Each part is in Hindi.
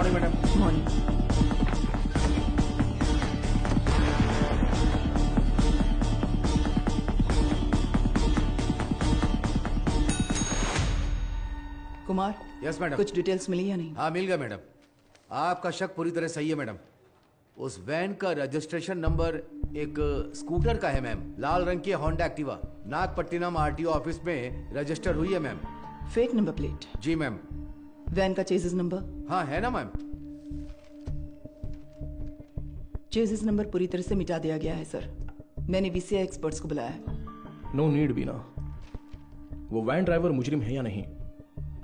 Morning madam. Morning. Kumar. Yes madam. कुछ डिटेल्स मिली या नहीं? हाँ मिल गया मैडम। आपका शक पूरी तरह सही है मैडम। उस वैन का रजिस्ट्रेशन नंबर एक स्कूटर का है मैम, लाल रंग की Honda Activa. Nagapattinam RTO office में रजिस्टर हुई है मैम। Fake number plate? जी मैम। वैन का चेसिस नंबर? हाँ है ना मैम। चेसिस नंबर पूरी तरह से मिटा दिया गया है सर। मैंने वीसीआई एक्सपर्ट्स को बुलाया है। नो नीड बीना। वो वैन ड्राइवर मुजरिम है या नहीं,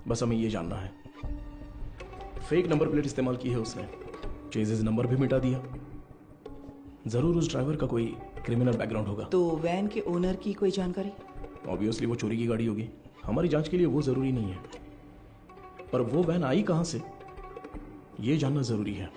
बस हमें ये जानना है। फेक नंबर प्लेट इस्तेमाल की है उसने, चेजिस नंबर भी मिटा दिया। जरूर उस ड्राइवर का कोई क्रिमिनल बैकग्राउंड होगा। तो वैन के ओनर की कोई जानकारी? ऑब्वियसली वो चोरी की गाड़ी होगी, हमारी जांच के लिए वो जरूरी नहीं है, पर वो वैन आई कहां से ये जानना जरूरी है।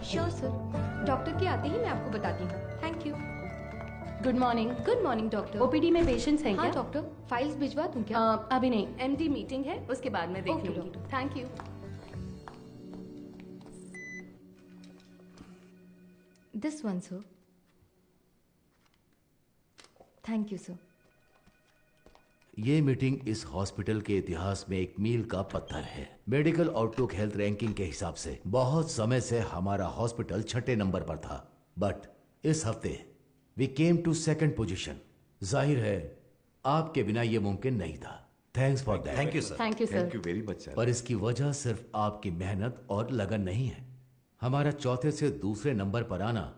श्योर सर, डॉक्टर के आते ही मैं आपको बताती हूँ। Thank you. Good morning. Good morning doctor. OPD में पेशेंट्स हैं हाँ क्या? डॉक्टर, फाइल्स भिजवा दूं क्या? अभी नहीं, एमडी मीटिंग है, उसके बाद मैं देख Okay, लूंगी। doctor. Thank you. This one sir. Thank you sir. ये मीटिंग इस हॉस्पिटल के इतिहास में एक मील का पत्थर है। मेडिकल आउटलुक हेल्थ रैंकिंग के हिसाब से बहुत समय से हमारा हॉस्पिटल 6ठे नंबर पर था, बट इस हफ्ते we came to 2nd position. जाहिर है आपके बिना ये मुमकिन नहीं था। Thanks for that. Thank you sir. Thank you sir. Thank you very much sir. पर इसकी वजह सिर्फ आपकी मेहनत और लगन नहीं है। हमारा चौथे से दूसरे नंबर पर आना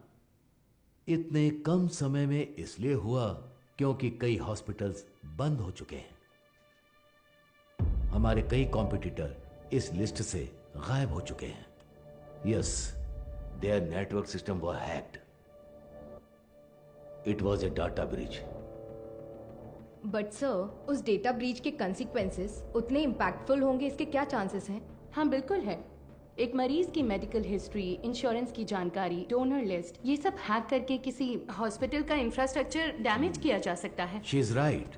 इतने कम समय में इसलिए हुआ क्योंकि कई हॉस्पिटल्स बंद हो चुके हैं। हमारे कई कॉम्पिटिटर इस लिस्ट से गायब हो चुके हैं। Yes, their network system was hacked. It was a data breach. But sir, उस डेटा ब्रीच के कंसिक्वेंसेस उतने इम्पैक्टफुल होंगे, इसके क्या चांसेस हैं? हाँ बिल्कुल है। एक मरीज की मेडिकल हिस्ट्री, इंश्योरेंस की जानकारी, डोनर लिस्ट, ये सब हैक करके किसी हॉस्पिटल का इंफ्रास्ट्रक्चर डैमेज किया जा सकता है। She is right.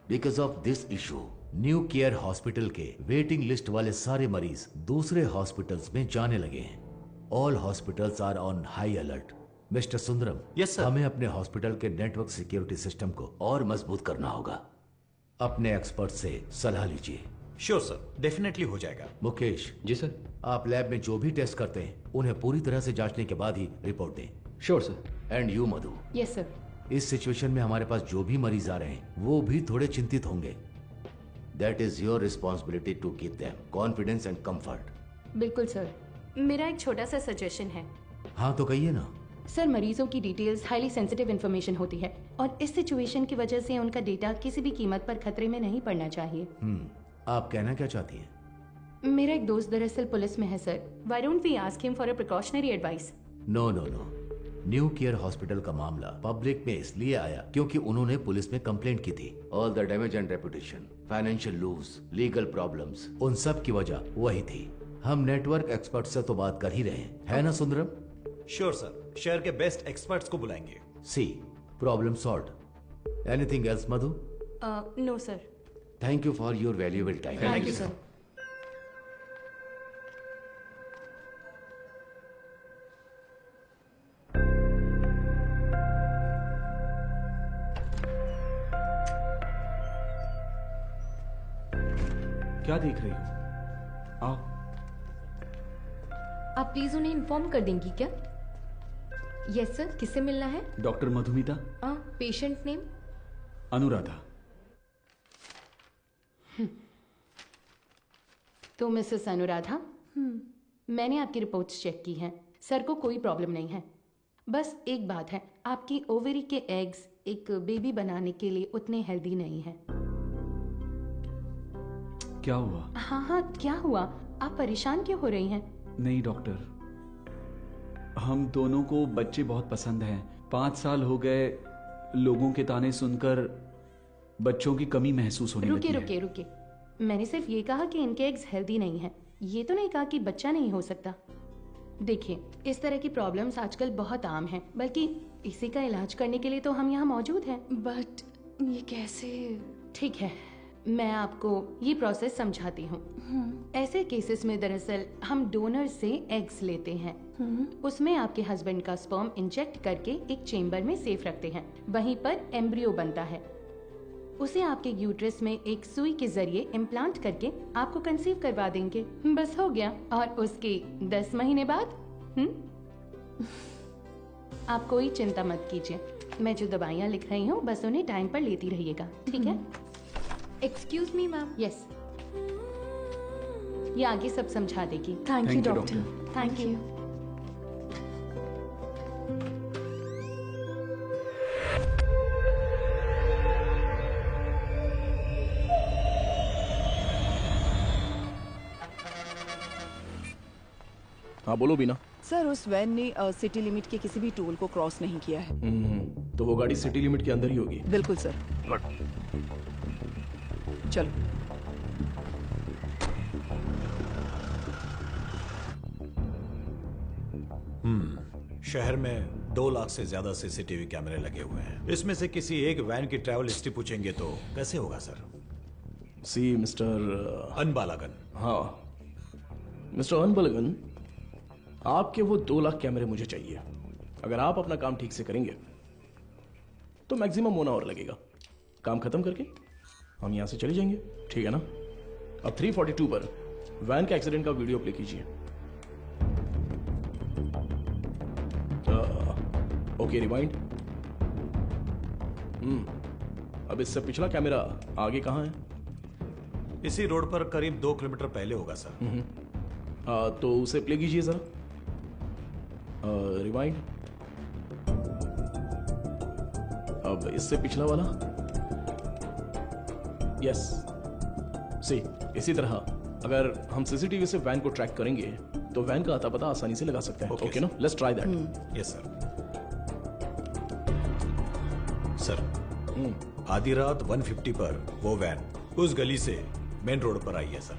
Because of this issue new care hospital के वेटिंग लिस्ट वाले सारे मरीज दूसरे हॉस्पिटल्स में जाने लगे हैं। All hospitals are on high alert. Mister Sundaram, yes sir. हमें अपने हॉस्पिटल के नेटवर्क सिक्योरिटी सिस्टम को और मजबूत करना होगा। अपने एक्सपर्ट से सलाह लीजिए। श्योर सर, डेफिनेटली हो जाएगा। मुकेश जी सर। आप लैब में जो भी टेस्ट करते हैं उन्हें पूरी तरह से जांचने के बाद ही रिपोर्ट दें। Sure sir. And you Madhu, yes sir. इस सिचुएशन में हमारे पास जो भी मरीज आ रहे हैं वो भी थोड़े चिंतित होंगे। That is your responsibility to give them confidence and comfort. बिल्कुल सर। मेरा एक छोटा सा सजेशन है। हाँ तो कहिए ना। सर, मरीजों की डिटेल्स हाईली सेंसिटिव इंफॉर्मेशन होती है और इस सिचुएशन की वजह से उनका डेटा किसी भी कीमत पर खतरे में नहीं पड़ना चाहिए। आप कहना क्या चाहती हैं? मेरा एक दोस्त दरअसल पुलिस में है sir. Why don't we ask him for a precautionary advice? No no no. New care hospital का मामला पब्लिक में इसलिए आया क्योंकि उन्होंने पुलिस में कंप्लेंट की थी। All the damage and reputation, financial loss, legal problems, उन सब की वजह वही थी। हम नेटवर्क एक्सपर्ट से तो बात कर ही रहे हैं, है ना सुंदरम? श्योर सर, शहर के बेस्ट एक्सपर्ट्स को बुलाएंगे। See, problem solved. Anything else Madhu? No sir. Thank you for your valuable time. Thank you sir. क्या देख रही हो? आओ। आप प्लीज उन्हें इन्फॉर्म कर देंगी क्या? यस सर, किससे मिलना है? Doctor Madhumita. Patient name? Anuradha. तो मिसेस अनुराधा, मैंने आपकी रिपोर्ट्स चेक की हैं। सर को कोई प्रॉब्लम नहीं है। बस एक बात है, आपकी ओवरी के एग्स एक बेबी बनाने के लिए उतने हेल्दी नहीं हैं। क्या हुआ? हाँ, क्या हुआ? आप परेशान क्यों हो रही हैं? नहीं डॉक्टर, हम दोनों को बच्चे बहुत पसंद हैं। 5 साल हो गए, लोगों के ताने सुनकर बच्चों की कमी महसूस होने रुके लगी रुके रुके, मैंने सिर्फ ये कहा कि इनके एग्स हेल्दी नहीं हैं। ये तो नहीं कहा कि बच्चा नहीं हो सकता। देखिए, इस तरह की प्रॉब्लम्स आजकल बहुत आम हैं, बल्कि इसी का इलाज करने के लिए तो हम यहाँ मौजूद हैं। बट ये कैसे? ठीक है, मैं आपको ये प्रोसेस समझाती हूँ। ऐसे केसेस में दरअसल हम डोनर से एग्स लेते हैं, उसमें आपके हस्बैंड का स्पर्म इंजेक्ट करके एक चेम्बर में सेफ रखते हैं। वहीं पर एम्ब्रियो बनता है, उसे आपके यूट्रस में एक सुई के जरिए इम्प्लांट करके आपको कंसीव करवा देंगे। बस हो गया। और उसके 10 महीने बाद आप कोई चिंता मत कीजिए। मैं जो दवाइयाँ लिख रही हूँ बस उन्हें टाइम पर लेती रहिएगा, ठीक है? Excuse me ma'am. यस, ये आगे सब समझा देगी। Thank you Thank you, doctor. Thank you. हाँ बोलो बीना। सर, उस वैन ने सिटी लिमिट के किसी भी टोल को क्रॉस नहीं किया है। तो वो गाड़ी सिटी लिमिट के अंदर ही होगी। बिल्कुल सर। चलो। शहर में 2 लाख से ज्यादा सीसीटीवी कैमरे लगे हुए हैं। इसमें से किसी एक वैन की ट्रैवल हिस्ट्री पूछेंगे तो कैसे होगा सर? सी मिस्टर अनबालागन। हाँ मिस्टर अनबलगन, आपके वो 2 लाख कैमरे मुझे चाहिए। अगर आप अपना काम ठीक से करेंगे तो मैक्सिमम 1 आवर लगेगा। काम खत्म करके हम यहां से चले जाएंगे, ठीक है ना? अब 342 पर वैन के एक्सीडेंट का वीडियो प्ले कीजिए। Okay, rewind. अब इससे पिछला कैमरा आगे कहाँ है? इसी रोड पर करीब 2 किलोमीटर पहले होगा सर। तो उसे प्ले कीजिए जरा। रिवाइंड। अब इससे पिछला वाला। यस, सी इसी तरह अगर हम सीसीटीवी से वैन को ट्रैक करेंगे तो वैन का अता पता आसानी से लगा सकते हैं। Okay, ओके ना? Let's try that. Yes sir. Sir, आधी रात 150 पर वो वैन उस गली से मेन रोड पर आई है सर।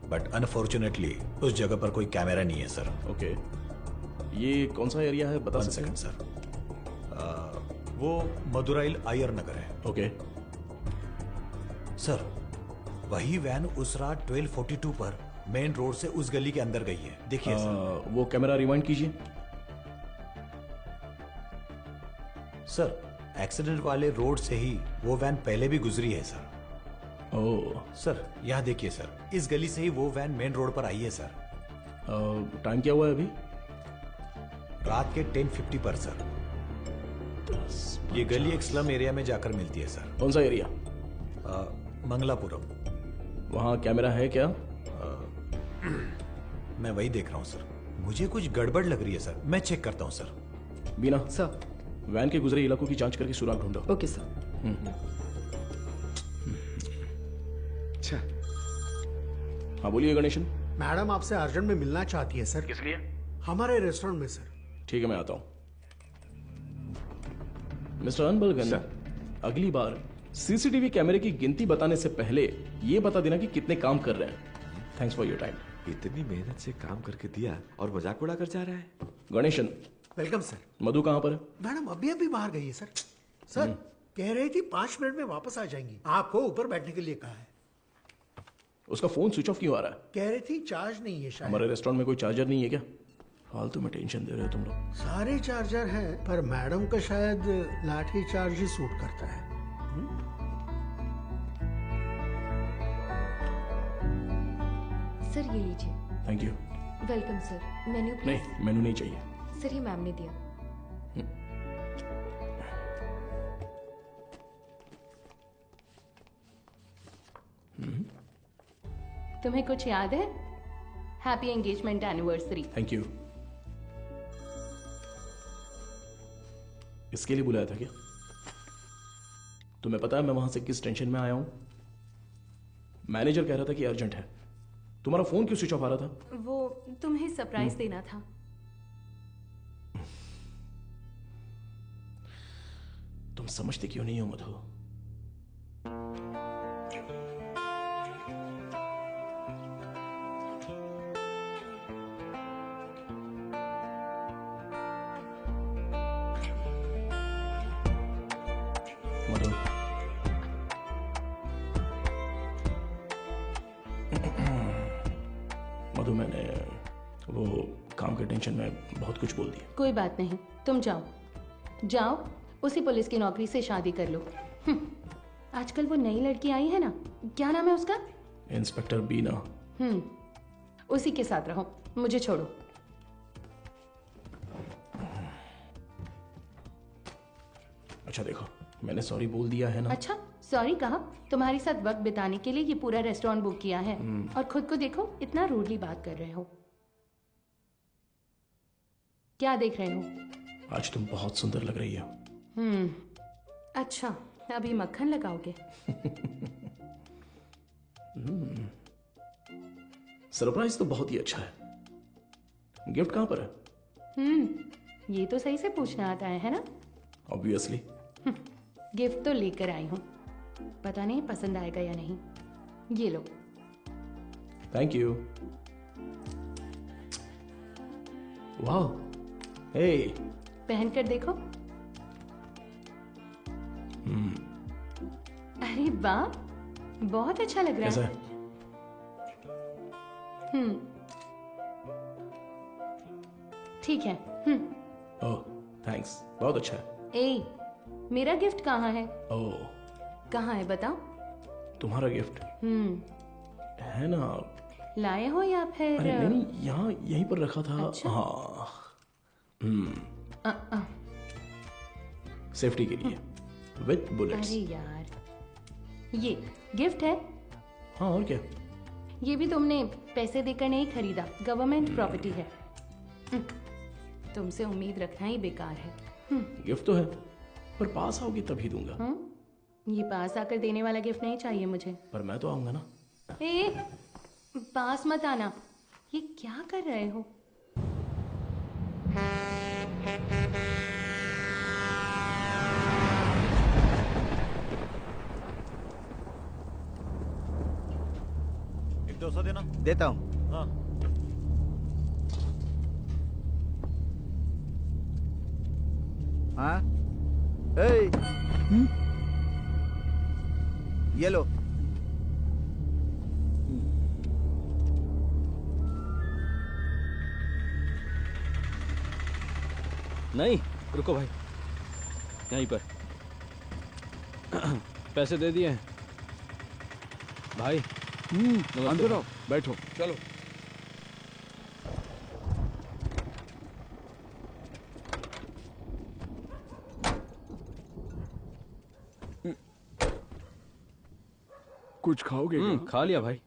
बट अनफॉर्चुनेटली उस जगह पर कोई कैमरा नहीं है सर। ओके, ये कौन सा एरिया है बता 1 सकते हैं? Second sir. वो मदुराइल आयर नगर है ओके, सर। वही वैन उस रात 1242 पर मेन रोड से उस गली के अंदर गई है। देखिए सर। वो कैमरा रिवाइंड कीजिए। सर, एक्सीडेंट वाले रोड से ही वो वैन पहले भी गुजरी है सर। ओह, सर यहाँ देखिए सर, इस गली से ही वो वैन मेन रोड पर आई है सर। टाइम क्या हुआ है अभी? रात के 10:50 पर सर। ये गली एक स्लम एरिया में जाकर मिलती है सर। कौन सा एरिया? मंगलापुरम। वहाँ कैमरा है क्या? मैं वही देख रहा हूँ सर। मुझे कुछ गड़बड़ लग रही है सर। मैं चेक करता हूँ सर। बीना, सर। वैन के गुजरे इलाकों की जांच करके सुराग ढूंढो। Okay sir. अच्छा, हाँ बोलिए गणेशन। मैडम आपसे अर्जेंट में मिलना चाहती है सर। किस लिए? हमारे रेस्टोरेंट में सर। ठीक है, मैं आता हूँ। मिस्टर अनबलगन, अगली बार सीसीटीवी कैमरे की गिनती बताने से पहले ये बता देना कि कितने काम कर रहे हैं। Thanks for your time. इतनी मेहनत से काम करके दिया और मजाक उड़ा कर जा रहा है। Ganesan, welcome sir. मधु कहाँ पर है? मैडम अभी अभी बाहर गई है सर। सर कह रही थी 5 मिनट में वापस आ जाएंगी। आपको ऊपर बैठने के लिए कहा है। उसका फोन स्विच ऑफ क्यों आ रहा है? कह रही थी चार्ज नहीं है शायद। हमारे रेस्टोरेंट में कोई चार्जर नहीं है क्या? फालतू में टेंशन दे रहे हो तुम लोग। सारे चार्जर हैं पर मैडम का शायद लाठी चार्ज ही सूट करता है। सर ये लीजिए। Thank you. Welcome sir. Menu please. नहीं, मेनू नहीं चाहिए। सर ये मैम ने दिया। तुम्हें कुछ याद है? Happy engagement anniversary. Thank you. इसके लिए बुलाया था क्या? तुम्हें पता है मैं वहां से किस टेंशन में आया हूं? मैनेजर कह रहा था कि अर्जेंट है। तुम्हारा फोन क्यों स्विच ऑफ आ रहा था? वो तुम्हें सरप्राइज देना था। तुम समझते क्यों नहीं हो मधु? मधु, मधु, मैंने वो काम के टेंशन में बहुत कुछ बोल दिया। कोई बात नहीं, तुम जाओ जाओ, उसी पुलिस की नौकरी से शादी कर लो। आजकल वो नई लड़की आई है ना, क्या नाम है उसका? इंस्पेक्टर बीना। उसी के साथ रहो, मुझे छोड़ो। अच्छा देखो, मैंने सॉरी बोल दिया है ना। अच्छा, सॉरी कहा? तुम्हारे साथ वक्त बिताने के लिए ये पूरा रेस्टोरेंट बुक किया है और खुद को देखो, इतना रूडली बात कर रहे हो। क्या देख रहे हो? आज तुम बहुत सुंदर लग रही हो। अच्छा, अभी मक्खन लगाओगे? सरप्राइज तो बहुत ही अच्छा है। गिफ्ट कहाँ पर है? ये तो सही से पूछना आता है ना? ऑब्वियसली। गिफ्ट तो लेकर आई हूँ, पता नहीं पसंद आएगा या नहीं। ये लो। Thank you. वाह, हे, पहन कर देखो। अरे वाह, बहुत अच्छा लग रहा कैसा है। है? ठीक है। ओह, थैंक्स, बहुत अच्छा है। ए, मेरा गिफ्ट कहाँ है? ओह, कहाँ है बताओ? तुम्हारा गिफ्ट है ना? लाए हो या फिर? अरे नहीं, यहाँ यहीं पर रखा था। अच्छा? हाँ। सेफ्टी के लिए विथ बुलेट्स। अरे यार, ये गिफ्ट है? हाँ, और क्या? ये भी तुमने पैसे देकर नहीं खरीदा, गवर्नमेंट प्रॉपर्टी है। तुमसे उम्मीद रखना ही बेकार है। गिफ्ट तो है, पर पास आओगे तभी दूंगा। ये पास आकर देने वाला गिफ्ट नहीं चाहिए मुझे। पर मैं तो आऊंगा ना। ए, पास मत आना। ये क्या कर रहे हो? एक 200 देना। देता हूँ। हाँ। हाँ, ये लो। नहीं, रुको भाई, यहीं पर पैसे दे दिए हैं भाई। अंदर आओ, बैठो। चलो। कुछ खाओगे क्या? खा लिया भाई।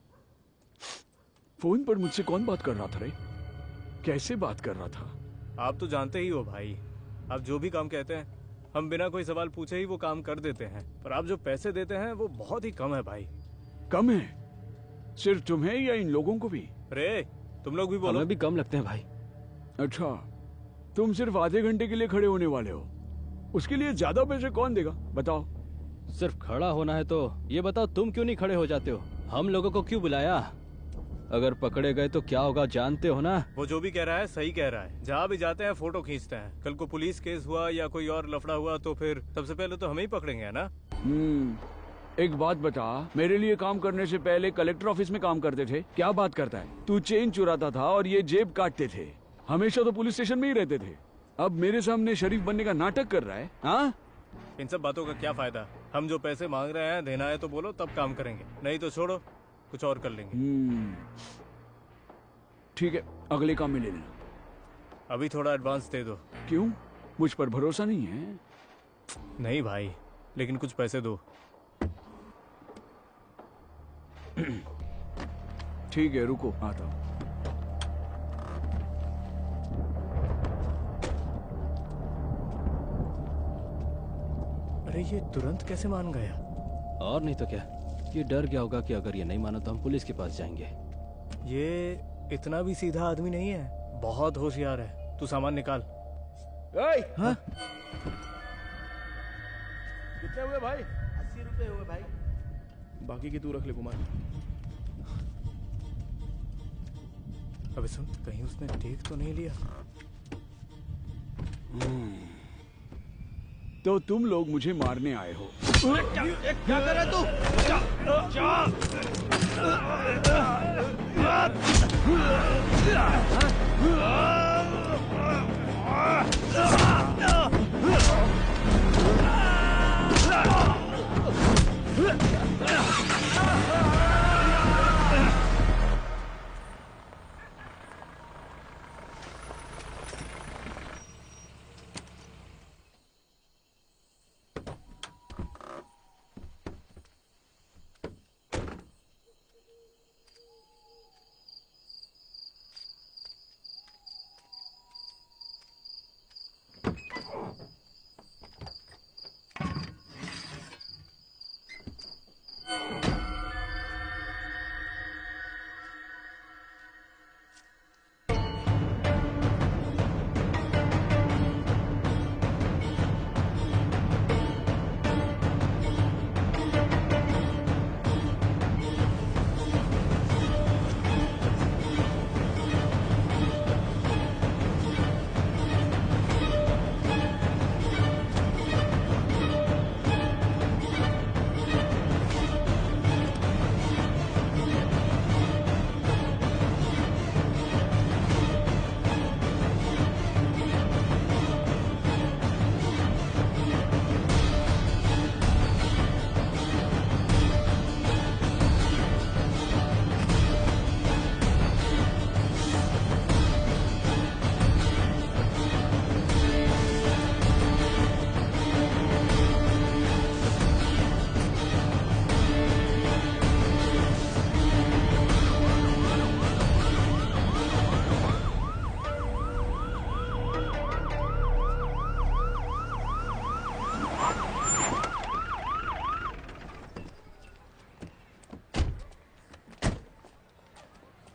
फोन पर मुझसे कौन बात कर रहा था रे? कैसे बात कर रहा था? आप तो जानते ही हो भाई, आप जो भी काम कहते हैं हम बिना कोई सवाल पूछे ही वो काम कर देते हैं, पर आप जो पैसे देते हैं वो बहुत ही कम है भाई। कम है? सिर्फ तुम्हें या इन लोगों को भी? रे, तुम लोग भी बोलो। हमें भी कम लगते हैं भाई। अच्छा, तुम सिर्फ आधे घंटे के लिए खड़े होने वाले हो, उसके लिए ज्यादा पैसे कौन देगा बताओ? सिर्फ खड़ा होना है तो ये बताओ, तुम क्यों नहीं खड़े हो जाते हो? हम लोगों को क्यों बुलाया? अगर पकड़े गए तो क्या होगा जानते हो ना? वो जो भी कह रहा है सही कह रहा है। जहाँ भी जाते हैं फोटो खींचते हैं। कल को पुलिस केस हुआ या कोई और लफड़ा हुआ तो फिर सबसे पहले तो हमें ही पकड़ेंगे, है ना? एक बात बता, मेरे लिए काम करने से पहले कलेक्टर ऑफिस में काम करते थे, क्या बात करता है? तू चेन चुराता था और ये जेब काटते थे, हमेशा तो पुलिस स्टेशन में ही रहते थे, अब मेरे सामने शरीफ बनने का नाटक कर रहा है। हाँ, इन सब बातों का क्या फायदा? हम जो पैसे मांग रहे हैं, देना है तो बोलो, तब काम करेंगे, नहीं तो छोड़ो, कुछ और कर लेंगे। ठीक है, अगले काम में ले लेना। अभी थोड़ा एडवांस दे दो। क्यों? मुझ पर भरोसा नहीं है? नहीं भाई, लेकिन कुछ पैसे दो। ठीक है, रुको, आता हूँ। अरे ये तुरंत कैसे मान गया? और नहीं तो क्या, ये डर गया होगा कि अगर ये नहीं माना तो हम पुलिस के पास जाएंगे। ये इतना भी सीधा आदमी नहीं है, बहुत होशियार है। तू सामान निकाल। हाँ? कितने हुए भाई? 80 रुपए हुए भाई। बाकी की तू रख ले कुमार। अबे सुन, कहीं उसने देख तो नहीं लिया? तो तुम लोग मुझे मारने आए हो? क्या कर रहा है तू?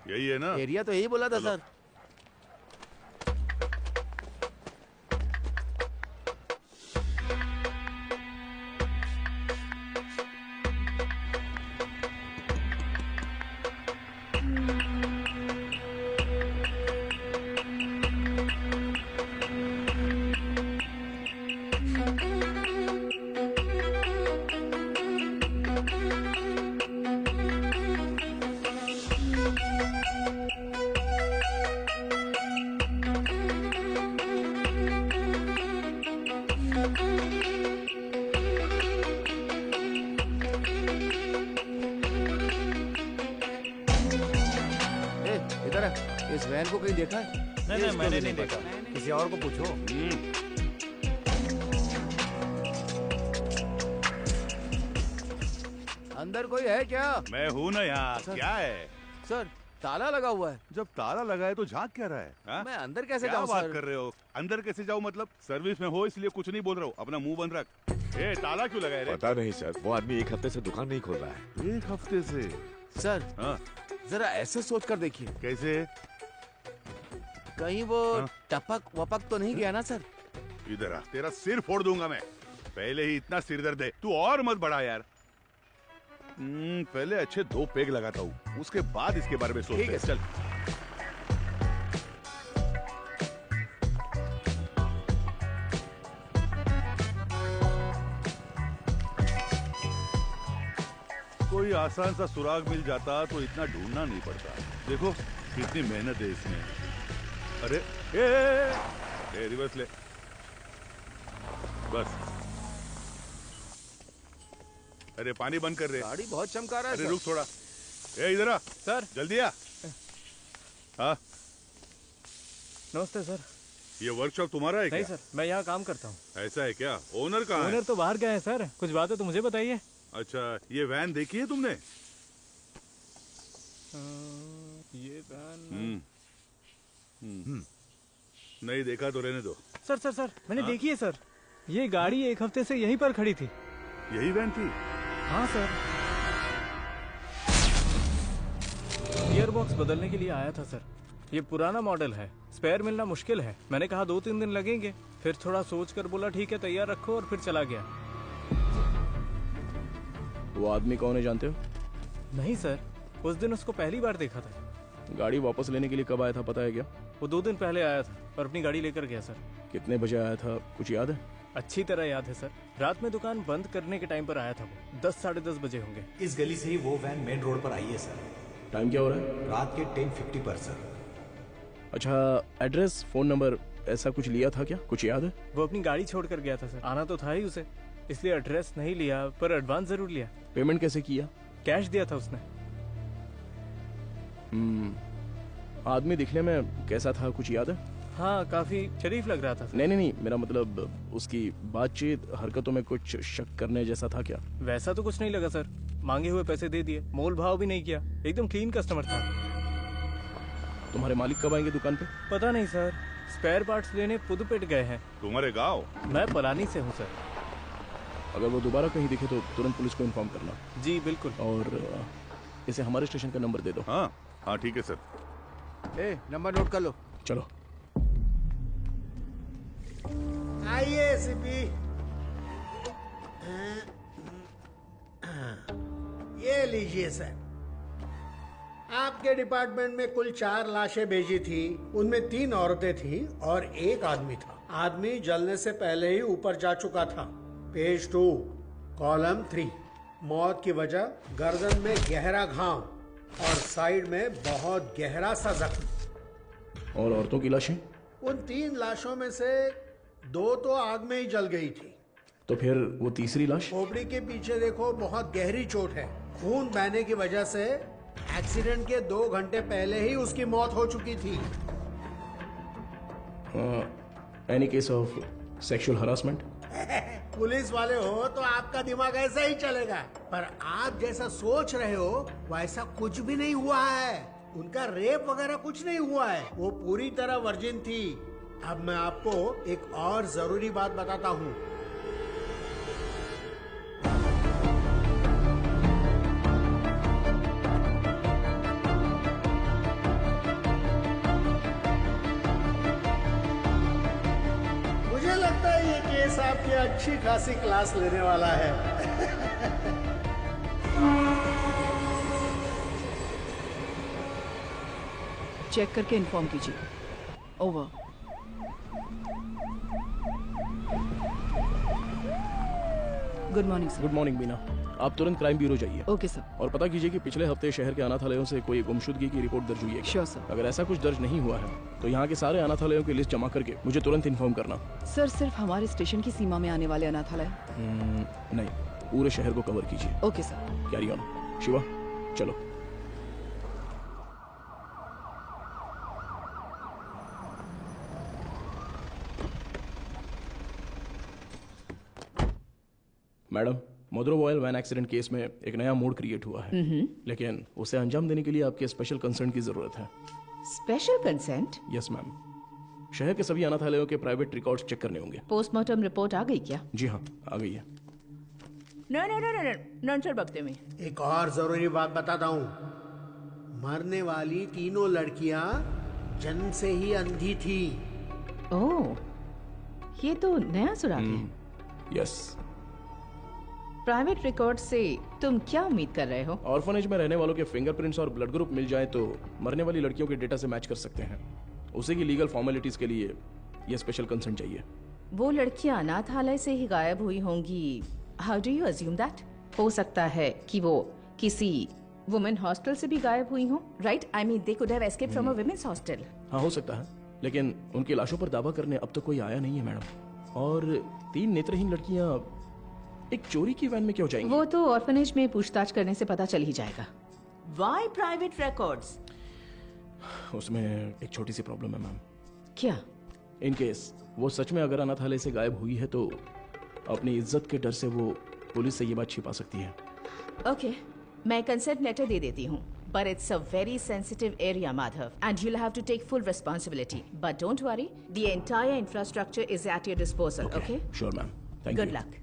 यही है ना? एरिया तो यही बोला था सर। इस वैन को कहीं देखा है? नहीं, मैंने नहीं देखा। किसी और को पूछो। अंदर कोई है क्या? मैं हूँ ना यहाँ। क्या है सर? ताला लगा हुआ है। जब ताला लगा है तो झांक क्या रहा है? हा? मैं अंदर कैसे क्या जाऊँ बात सर? कर रहे हो? अंदर कैसे जाऊँ मतलब? सर्विस में हो इसलिए कुछ नहीं बोल रहा हूँ। अपना मुंह बंद रख। ए, ताला क्यों लगा है रे? पता नहीं सर, वो आदमी एक हफ्ते से दुकान नहीं खोल रहा है। एक हफ्ते से? सर हाँ? जरा ऐसे सोच कर देखिए। कैसे? कहीं वो टपक वपक तो नहीं गया ना सर? इधर आ, तेरा सिर फोड़ दूंगा मैं। पहले ही इतना सिर दर्द है, तू और मत बढ़ा यार। पहले अच्छे 2 पेग लगाता हूँ, उसके बाद इसके बारे में सोचते हैं। चल। कोई आसान सा सुराग मिल जाता तो इतना ढूंढना नहीं पड़ता। देखो कितनी मेहनत है इसमें। अरे ए, रिवर्स ले बस। अरे पानी बंद कर रहे। गाड़ी बहुत चमका रहा है। अरे रुक थोड़ा। ए इधर आ सर। जल्दी आ। हाँ नमस्ते सर। ये वर्कशॉप तुम्हारा है क्या? नहीं सर, मैं यहाँ काम करता हूँ। ऐसा है क्या? ओनर कहाँ है? ओनर तो बाहर गए हैं सर। कुछ बात है तो मुझे बताइए। अच्छा, ये वैन देखी है तुमने? ये वैन नहीं देखा तो रहने दो। सर सर सर मैंने देखी है सर। ये गाड़ी एक हफ्ते से यहीं पर खड़ी थी। यही वैन थी? हाँ सर। गियर बॉक्स बदलने के लिए आया था सर। ये पुराना मॉडल है, स्पेयर मिलना मुश्किल है। मैंने कहा 2-3 दिन लगेंगे, फिर थोड़ा सोच कर बोला ठीक है तैयार रखो और फिर चला गया। वो आदमी कौन है जानते हो? नहीं सर, उस दिन उसको पहली बार देखा था। गाड़ी वापस लेने के लिए कब आया था पता है क्या? वो 2 दिन पहले आया था और अपनी गाड़ी लेकर गया सर। कितने बजे आया था कुछ याद है? अच्छी तरह याद है सर, रात में दुकान बंद करने के टाइम पर आया था वो। 10 साढ़े 10 बजे होंगे। इस गली से ही वो वैन मेन रोड पर आई है सर। टाइम क्या हो रहा है? रात के 10:50 पर सर। अच्छा, एड्रेस, फोन नंबर ऐसा कुछ लिया था क्या? कुछ याद है? वो अपनी गाड़ी छोड़ कर गया था सर। आना तो था ही उसे, इसलिए एड्रेस नहीं लिया, पर एडवांस जरूर लिया। पेमेंट कैसे किया? कैश दिया था उसने। आदमी दिखने में कैसा था कुछ याद है? हाँ, काफी शरीफ लग रहा था सर। नहीं, मेरा मतलब उसकी बातचीत, हरकतों में कुछ शक करने जैसा था क्या? वैसा तो कुछ नहीं लगा सर, मांगे हुए पैसे दे दिए, मोल भाव भी नहीं किया, एकदम क्लीन कस्टमर था। तुम्हारे मालिक कब आएंगे दुकान पे? पता नहीं सर, स्पेयर पार्ट्स लेने पुदुपेट गए हैं। तुम्हारे गाँव? मैं पलानी से हूँ सर। अगर वो दोबारा कहीं दिखे तो तुरंत पुलिस को इन्फॉर्म करना। जी बिल्कुल। और इसे हमारे स्टेशन का नंबर दे दो। हाँ ठीक है सर। नंबर नोट कर लो। चलो आइए सीपी। ये लीजिए सर, आपके डिपार्टमेंट में कुल 4 लाशें भेजी थी। उनमें 3 औरतें थीं और 1 आदमी था। आदमी जलने से पहले ही ऊपर जा चुका था। Page 2, column 3। मौत की वजह गर्दन में गहरा घाव और साइड में बहुत गहरा सा जख्म। और औरतों की लाशें? उन 3 लाशों में से 2 तो आग में ही जल गई थी। तो फिर वो तीसरी लाश? खोपड़ी के पीछे देखो, बहुत गहरी चोट है। खून बहने की वजह से एक्सीडेंट के 2 घंटे पहले ही उसकी मौत हो चुकी थी। Any case of sexual harassment? Police वाले हो तो आपका दिमाग ऐसा ही चलेगा, पर आप जैसा सोच रहे हो वैसा कुछ भी नहीं हुआ है। उनका रेप वगैरह कुछ नहीं हुआ है, वो पूरी तरह वर्जिन थी। अब मैं आपको एक और जरूरी बात बताता हूँ। मुझे लगता है ये केस आपकी अच्छी खासी क्लास लेने वाला है। चेक करके इन्फॉर्म कीजिए। Over. Good morning sir. Good morning Beena, आप तुरंत क्राइम ब्यूरो जाइए। Okay sir. और पता कीजिए कि पिछले हफ्ते शहर के अनाथालयों से कोई गुमशुदगी की रिपोर्ट दर्ज हुई है। Sure sir. अगर ऐसा कुछ दर्ज नहीं हुआ है तो यहाँ के सारे अनाथालयों की लिस्ट जमा करके मुझे तुरंत इन्फॉर्म करना। सर, सिर्फ हमारे स्टेशन की सीमा में आने वाले अनाथालय? नहीं, पूरे शहर को कवर कीजिए। Okay sir. Carry on. Shiva चलो। Madam, Maduro oil van accident case में एक नया मोड क्रिएट हुआ है, लेकिन उसे अंजाम देने के लिए आपके स्पेशल कंसेंट की जरूरत है। Special consent? Yes ma'am. शहर के सभी अनाथालयों के प्राइवेट रिकॉर्ड्स चेक करने होंगे। पोस्टमार्टम रिपोर्ट आ गई क्या? जी हाँ, आ गई है। नंचर बकते में एक और जरूरी बात बताता हूँ। मरने वाली 3 लड़कियां जन्म से ही अंधी थी। ओह, ये तो नया सुराग है। यस। प्राइवेट रिकॉर्ड से तुम क्या उम्मीद कर रहे हो? ऑर्फनेज में रहने वालों के फिंगरप्रिंट्स और ब्लड ग्रुप मिल जाए तो मरने वाली लड़कियों के डेटा से मैच कर सकते हैं। उसी की लीगल फॉर्मेलिटीज के लिए ये स्पेशल कंसेंट चाहिए। वो लड़कियां अनाथालय से ही गायब हुई होंगी। How do you assume that? हो सकता है कि वो किसी वुमेन हॉस्टल से भी गायब हुई हो, right? I mean they could have escaped from a women's hostel. हाँ, हो सकता है, लेकिन उनकी लाशों पर दावा करने अब तक कोई आया नहीं है मैडम। और 3 नेत्रहीन लड़कियां एक चोरी की वैन में क्यों जाएंगी? वो तो ऑर्फनेज में पूछताछ करने से पता चल ही जाएगा। Why private records? उसमें एक छोटी सी प्रॉब्लम है मैम। क्या? इन केस वो सच में अगर अनाथालय से गायब हुई है तो अपनी इज्जत के डर से वो पुलिस से ये बात छिपा सकती है। ओके, मैं कंसेंट लेटर दे देती हूँ, but it's a very sensitive area, Madhav, and you'll have to take full responsibility. But don't worry, the entire infrastructure is at your disposal. Okay? Sure, ma'am. Thank you. Good luck.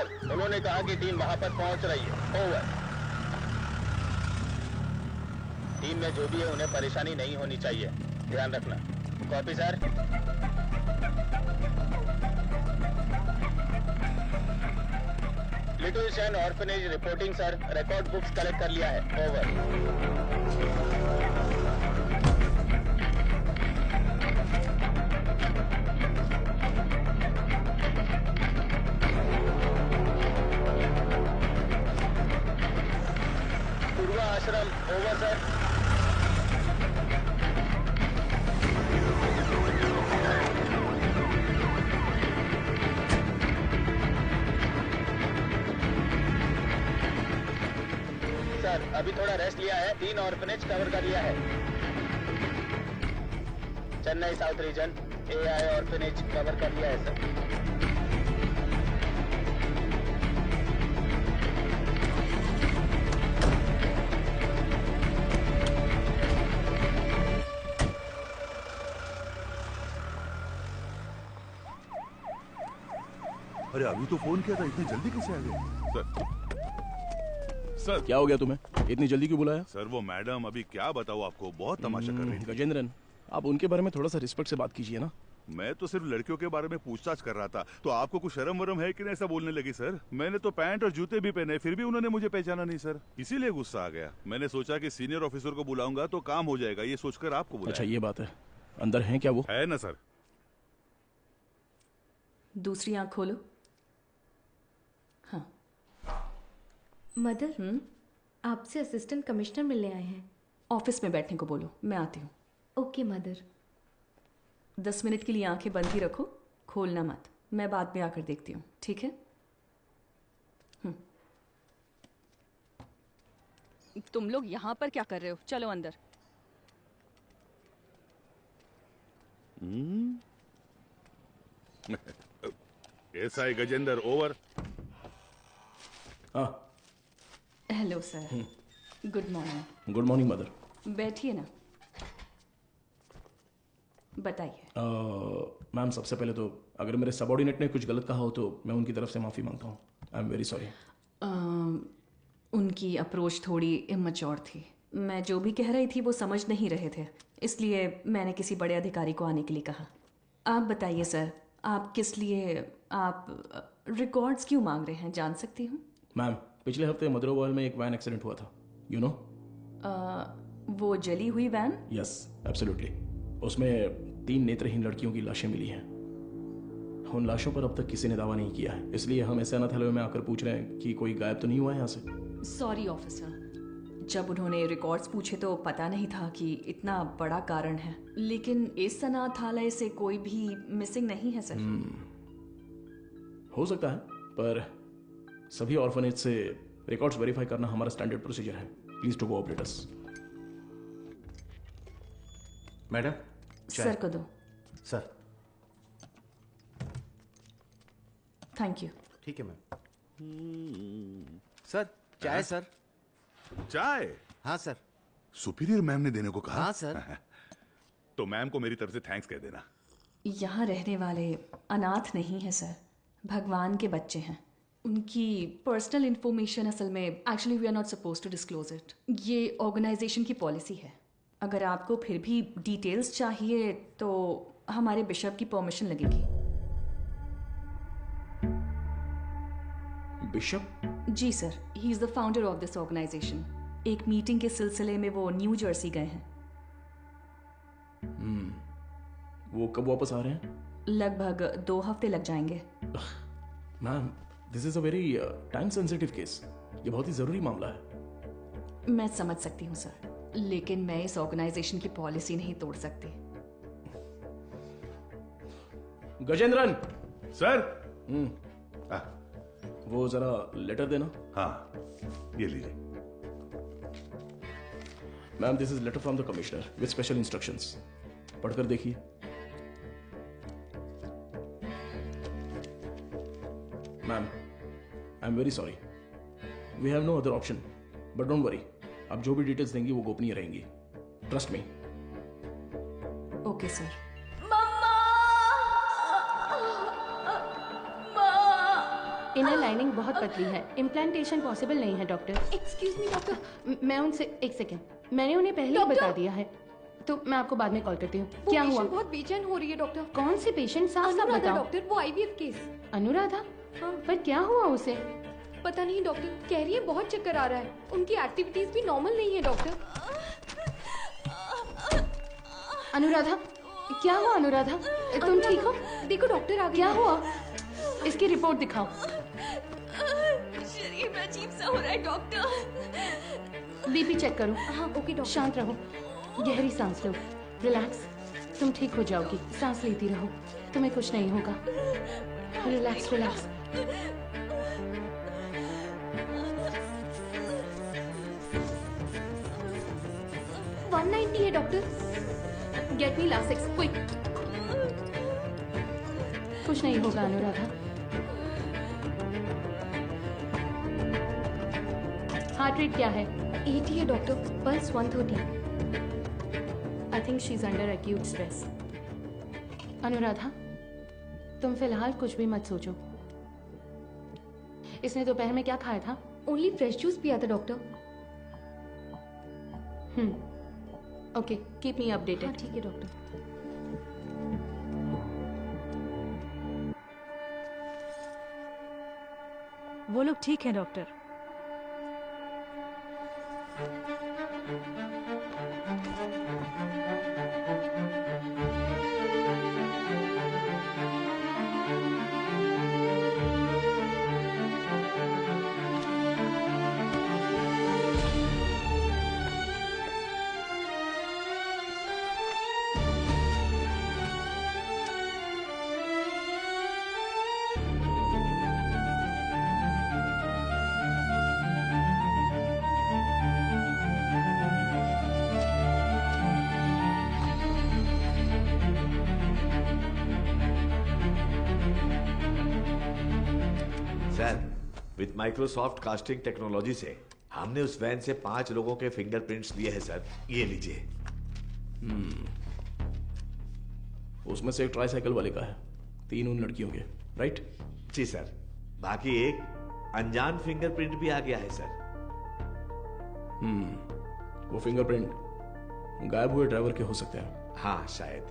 Sir, उन्होंने कहा कि टीम वहां पर पहुंच रही है। ओवर। टीम में जो भी है उन्हें परेशानी नहीं होनी चाहिए, ध्यान रखना। Copy sir. Little Shan orphanage reporting sir, record books collect कर लिया है। ओवर। पूर्वा आश्रम, ओवर सर। सर, अभी थोड़ा रेस्ट लिया है, 3 ऑर्फनेज कवर कर लिया है। Chennai south region, AI orphanage cover कर लिया है सर। अरे अभी तो फोन किया था, इतनी जल्दी कैसे आ गए? सर क्या हो गया तुम्हें? इतनी जल्दी क्यों बुलाया? सर वो मैडम, अभी क्या बताऊँ आपको, बहुत तमाशा कर रही थी। गजेंद्रन, आप उनके बारे में थोड़ा सा रिस्पेक्ट से बात कीजिए ना। मैं तो सिर्फ लड़कियों के बारे में पूछताछ कर रहा था, तो आपको कुछ शर्म वरम है कि नहीं ऐसा बोलने लगी? सर मैंने तो पैंट और जूते भी पहने, फिर भी उन्होंने मुझे पहचाना नहीं सर, इसीलिए गुस्सा आ गया। मैंने सोचा कि सीनियर ऑफिसर को बुलाऊंगा तो काम हो जाएगा, ये सोचकर आपको बुलाया। अच्छा ये बात है, अंदर है क्या वो? है ना सर। दूसरी आंख खोलो। हाँ। मदर, आपसे असिस्टेंट कमिश्नर मिलने आए हैं। ऑफिस में बैठने को बोलो, मैं आती हूँ। Okay mother. 10 मिनट के लिए आंखें बंद ही रखो, खोलना मत। मैं बाद में आकर देखती हूँ, ठीक है? तुम लोग यहाँ पर क्या कर रहे हो? चलो अंदर। SI Gajendra, over. हाँ। Hello sir, good morning. Good morning mother. बैठिए ना, बताइए। मैम सबसे पहले तो अगर मेरे सबॉर्डिनेट ने कुछ गलत कहा हो तो मैं उनकी तरफ से माफ़ी मांगता हूँ। I am very sorry. उनकी अप्रोच थोड़ी इमैच्योर थी। मैं जो भी कह रही थी वो समझ नहीं रहे थे, इसलिए मैंने किसी बड़े अधिकारी को आने के लिए कहा। आप बताइए सर, आप किस लिए, आप रिकॉर्ड्स क्यों मांग रहे हैं, जान सकती हूँ? मैम पिछले हफ्ते मदरोवाल में एक वैन एक्सीडेंट हुआ था, यू नो? वो जली हुई वैन? Yes absolutely. उसमें 3 नेत्रहीन लड़कियों की लाशें मिली हैं। उन लाशों पर अब तक किसी ने दावा नहीं किया है, इसलिए हम ऐसे अनाथालय में आकर पूछ रहे हैं कि कोई गायब तो नहीं हुआ है यहाँ से। सॉरी ऑफिसर, जब उन्होंने रिकॉर्ड्स पूछे तो पता नहीं था कि इतना बड़ा कारण है, लेकिन इस अनाथालय से कोई भी मिसिंग नहीं है सर। हो सकता है, पर सभी ऑर्फनेज से रिकॉर्ड्स वेरीफाई करना हमारा स्टैंडर्ड प्रोसीजर है। Please to cooperate us. Madam sir को दो। Sir thank you. ठीक है मैम। सर चाय सर। चाय? हाँ सर। सुपीरियर मैम ने देने को कहा? हाँ सर। तो मैम को मेरी तरफ से थैंक्स कह देना। यहाँ रहने वाले अनाथ नहीं है सर, भगवान के बच्चे हैं। उनकी पर्सनल इंफॉर्मेशन असल में actually we are not suppose to disclose it. ये ऑर्गेनाइजेशन की पॉलिसी है। अगर आपको फिर भी डिटेल्स चाहिए तो हमारे बिशप की परमिशन लगेगी। बिशप? जी sir, he is the founder of this organisation. एक मीटिंग के सिलसिले में वो न्यू जर्सी गए हैं। वो कब वापस आ रहे हैं? लगभग 2 हफ्ते लग जाएंगे। Ma'am this is a very time sensitive case, ये बहुत ही जरूरी मामला है। मैं समझ सकती हूँ सर, लेकिन मैं इस ऑर्गेनाइजेशन की पॉलिसी नहीं तोड़ सकती। गजेंद्रन सर। वो जरा लेटर देना। हाँ ये लीजिए। Ma'am this is letter from the commissioner with special instructions. पढ़कर देखिए। Ma'am I am very sorry, we have no other option, but don't worry, आप जो भी डिटेल्स देंगी वो गोपनीय रहेंगी। Trust me. Okay sir. Inner lining बहुत पतली है, इम्प्लांटेशन पॉसिबल नहीं है डॉक्टर। Excuse me doctor. मैं उनसे एक सेकेंड, मैंने उन्हें पहले ही बता दिया है, तो मैं आपको बाद में कॉल करती हूँ। क्या हुआ? बहुत बेचैन हो रही है डॉक्टर। कौन सी पेशेंट? साफ साफ बताओ डॉक्टर, वो आईवीएफ केस। अनुराधा? हाँ। पर क्या हुआ उसे? पता नहीं डॉक्टर, कह रही है बहुत चक्कर आ रहा है, उनकी एक्टिविटीज भी नॉर्मल नहीं है डॉक्टर। अनुराधा, क्या हुआ अनुराधा? तुम ठीक हो? देखो डॉक्टर आ गए। क्या हुआ? इसकी रिपोर्ट दिखाओ। शरीर में अजीब सा हो रहा है डॉक्टर। बीपी चेक करो। हाँ ओके डॉक्टर। शांत रहो, गहरी सांस लो, रिलैक्स, तुम ठीक हो जाओगी, सांस लेती रहो, तुम्हें कुछ नहीं होगा। Relax relax. है doctor. Get me Lasix quick. कुछ नहीं होगा अनुराधा। हार्ट रेट क्या है? 80 है doctor, pulse 130। I think she is under acute stress. Anuradha, तुम फिलहाल कुछ भी मत सोचो। इसने दोपहर में क्या खाया था? ओनली फ्रेश जूस पिया था doctor. Okay, keep me updated. हाँ, ठीक है डॉक्टर। वो लोग ठीक है doctor. With Microsoft casting technology से हमने उस वैन से 5 लोगों के फिंगरप्रिंट्स लिए हैं सर। ये लीजिए। उसमें से एक ट्राईसाइकिल वाले का है, 3 उन लड़कियों के, राइट? जी सर। बाकी एक अनजान फिंगरप्रिंट भी आ गया है सर। वो फिंगरप्रिंट गायब हुए ड्राइवर के हो सकते हैं। हाँ शायद।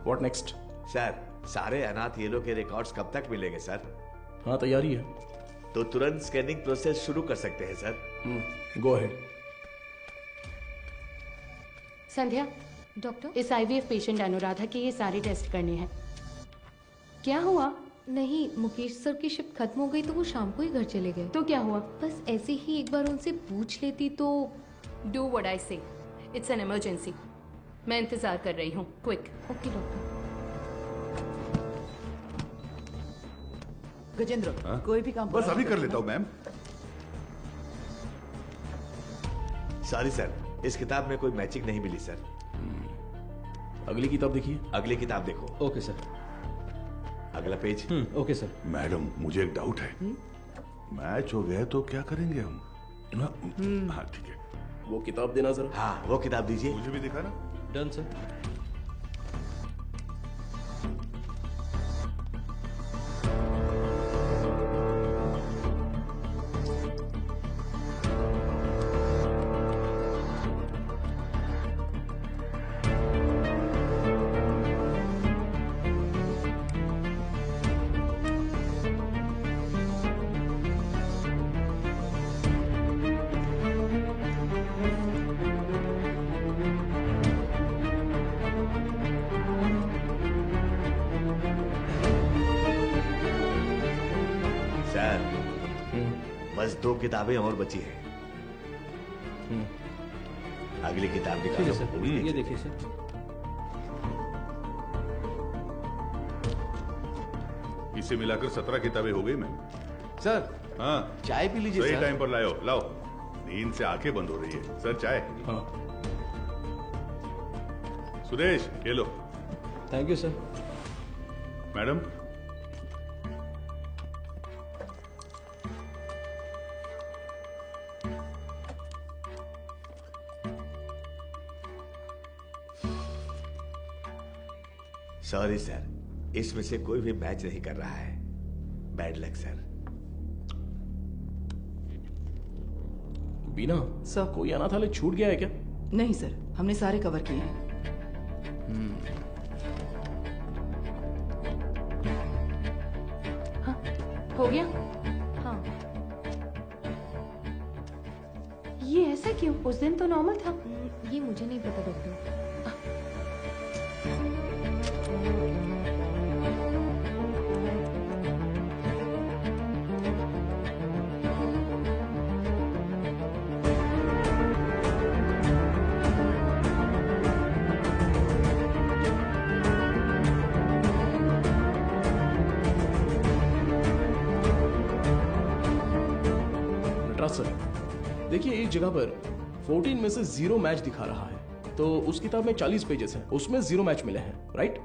What next? सर, सारे अनाथ येलो के रिकॉर्ड्स कब तक मिलेंगे सर? हाँ, तैयारी है। तो तुरंत स्कैनिंग प्रोसेस शुरू कर सकते हैं sir. Go ahead. Sandhya, doctor, इस आईवीएफ पेशेंट अनुराधा के ये सारे टेस्ट करने हैं। क्या हुआ? नहीं, मुकेश सर की शिफ्ट खत्म हो गई तो वो शाम को ही घर चले गए। तो क्या हुआ? बस ऐसे ही एक बार उनसे पूछ लेती तो। डू व्हाट आई से, इट्स एन इमरजेंसी। मैं इंतजार कर रही हूँ, क्विक। Okay doctor. गजेंद्र, कोई भी काम बस अभी कर लेता हूँ मैम। सॉरी सर, इस किताब में कोई मैचिंग नहीं मिली सर। अगली किताब देखिए। अगली किताब देखो। Okay sir. अगला पेज। Okay sir. मैडम, मुझे एक डाउट है। मैच हो गया तो क्या करेंगे हम? हाँ ठीक है। वो किताब देना जरा। हाँ, वो किताब दीजिए। मुझे भी दिखा ना। Done sir. बस 2 किताबें और बची हैं। अगली किताब दिखा दो। ये देखिए सर। इसे मिलाकर 17 किताबें हो गई मैम। सर, हाँ, चाय पी लीजिए। सही सर, टाइम पर लाओ। लाओ, नींद से आंखें बंद हो रही है। सर चाय। हाँ। सुरेश, ये लो। Thank you sir. Madam, sorry sir, इसमें से कोई भी मैच नहीं कर रहा है। Bad luck sir. Beena sir, कोई अनाथालय छूट गया है क्या? नहीं सर, हमने सारे कवर किए हैं। हो गया? हाँ। ये ऐसा क्यों? उस दिन तो नॉर्मल था। ये मुझे नहीं पता डॉक्टर। सर देखिए, एक जगह पर 14 में से 0 मैच दिखा रहा है, तो उस किताब में 40 पेजेस हैं, उसमें 0 मैच मिले हैं, राइट?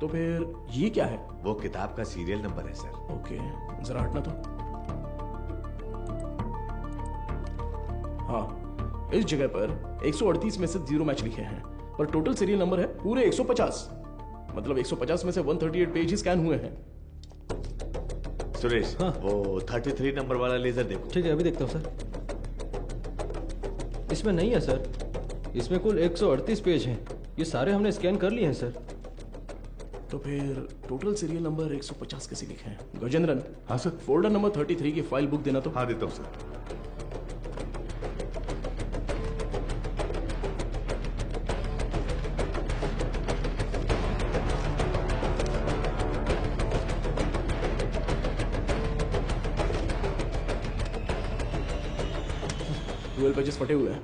तो फिर ये क्या है? वो किताब का सीरियल नंबर है सर। ओके, जरा हटना तो। हाँ, इस जगह पर 138 में से 0 मैच लिखे हैं, पर टोटल सीरियल नंबर है पूरे 150। मतलब 150 में से 138 पेज ही स्कैन हुए हैं। सुरेश, हाँ? वो 33 नंबर वाला लेजर देखो। ठीक है, अभी देखता हूँ सर। इसमें नहीं है सर, इसमें कुल 138 पेज हैं। ये सारे हमने स्कैन कर लिए हैं सर। तो फिर टोटल सीरियल नंबर 150 कैसे लिखे हैं? गजेंद्रन। हाँ सर। फोल्डर नंबर 33 की फाइल बुक देना तो। हाँ, देता हूँ सर। पेजेस फटे हुए हैं,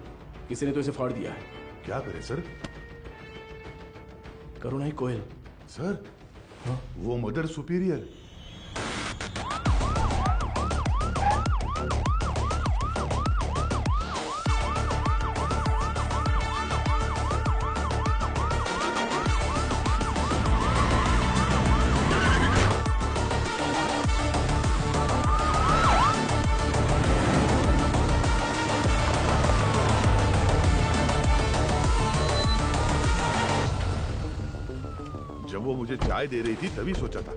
किसी ने तो इसे फाड़ दिया है। क्या करे सर? करुणाई कोयल। सर, हाँ? वो मदर सुपीरियर। वो मुझे चाय दे रही थी तभी सोचा था।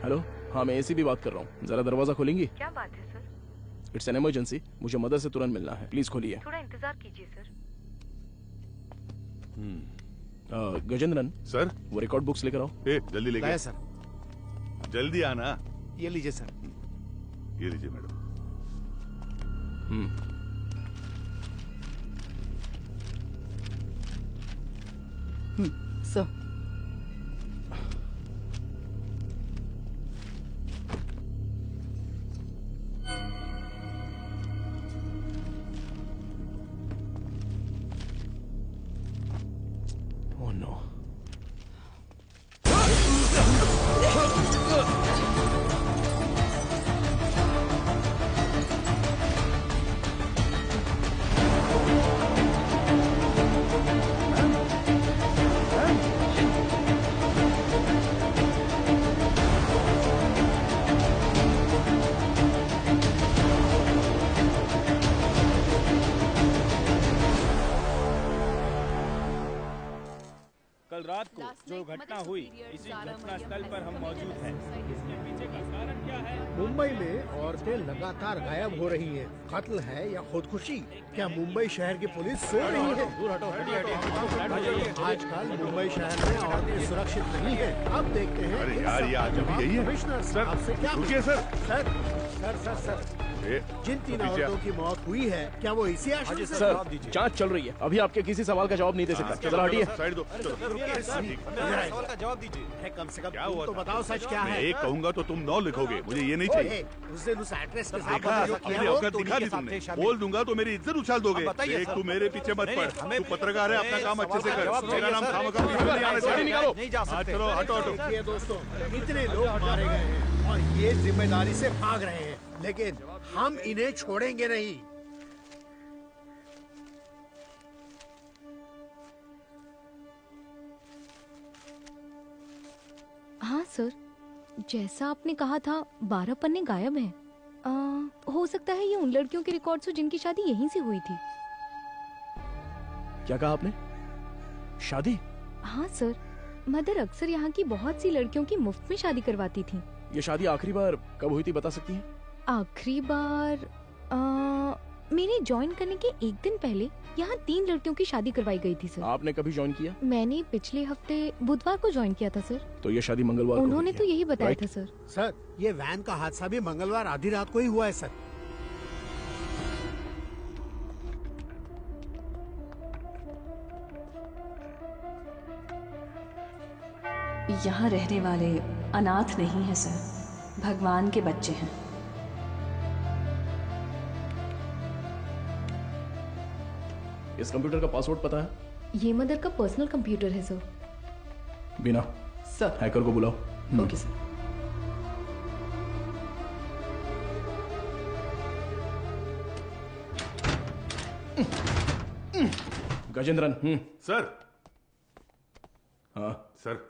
हेलो, हाँ मैं एसीपी बात कर रहा हूँ, जरा दरवाजा खोलेंगी? क्या बात है सर? इट्स एन इमरजेंसी, मुझे मदर से तुरंत मिलना है, प्लीज खोलिए। थोड़ा इंतजार कीजिए सर। गजेंद्रन सर, वो रिकॉर्ड बुक्स लेकर आओ। जल्दी लेके लाया सर। जल्दी आना। ये लीजिए सर। ये लीजिए मैडम। Sir, Oh no. कल रात को जो घटना हुई, इसी घटना स्थल पर हम मौजूद हैं। इसके पीछे का कारण क्या है? मुंबई में औरतें लगातार गायब हो रही हैं। कत्ल है या खुदकुशी? क्या मुंबई शहर की पुलिस सो रही है? आजकल मुंबई शहर में औरतें सुरक्षित नहीं है। अब देखते हैं। अरे यार, ये आज अभी यही है। कमिश्नर साहब से क्या? रुकिए sir. Sir sir sir sir जिन 3 औरतों की मौत हुई है, क्या वो इसी आश्रम से? सर, जांच चल रही है, अभी आपके किसी सवाल का जवाब नहीं दे सकता। जरा हटिए। साइड दो। सवाल का जवाब दीजिए। कम से कम क्या हुआ तो बताओ, सच क्या है? मैं एक कहूंगा तो तुम 9 लिखोगे, मुझे ये नहीं चाहिए। उस दिन उस एक्ट्रेस के साथ देखा, जो किया अपनी वो औकात तो दिखा दी तुमने। बोल दूंगा तो मेरी इज्जत उछाल दोगे। देख, तू मेरे पीछे मत पड़। तू पत्रकार है, अपना काम अच्छे से कर। मेरा नाम खामखा नहीं आना चाहिए। नहीं जा सकते। चलो हटो हटो। देखिए दोस्तों, इतने लोग मारे गए हैं और ये जिम्मेदारी से भाग रहे हैं, लेकिन हम इन्हें छोड़ेंगे नहीं। हाँ सर, जैसा आपने कहा था 12 पन्ने गायब हैं। हो सकता है ये उन लड़कियों के रिकॉर्ड्स हो जिनकी शादी यहीं से हुई थी। क्या कहा आपने? शादी? हाँ सर, मदर अक्सर यहाँ की बहुत सी लड़कियों की मुफ्त में शादी करवाती थी। ये शादी आखिरी बार कब हुई थी बता सकती हैं? आखिरी बार मेरे ज्वाइन करने के एक दिन पहले यहाँ 3 लड़कियों की शादी करवाई गई थी सर। आपने कभी ज्वाइन किया? मैंने पिछले हफ्ते बुधवार को ज्वाइन किया था सर। तो ये शादी मंगलवार को उन्होंने हुई तो है, यही बताया राइट? था सर। सर ये वैन का हादसा भी मंगलवार आधी रात को ही हुआ है सर। यहाँ रहने वाले अनाथ नहीं है सर, भगवान के बच्चे हैं। इस कंप्यूटर का पासवर्ड पता है? ये मदर का पर्सनल कंप्यूटर है सर। बिना सर हैकर को बुलाओ। Okay sir. गजेंद्रन। सर। हाँ सर,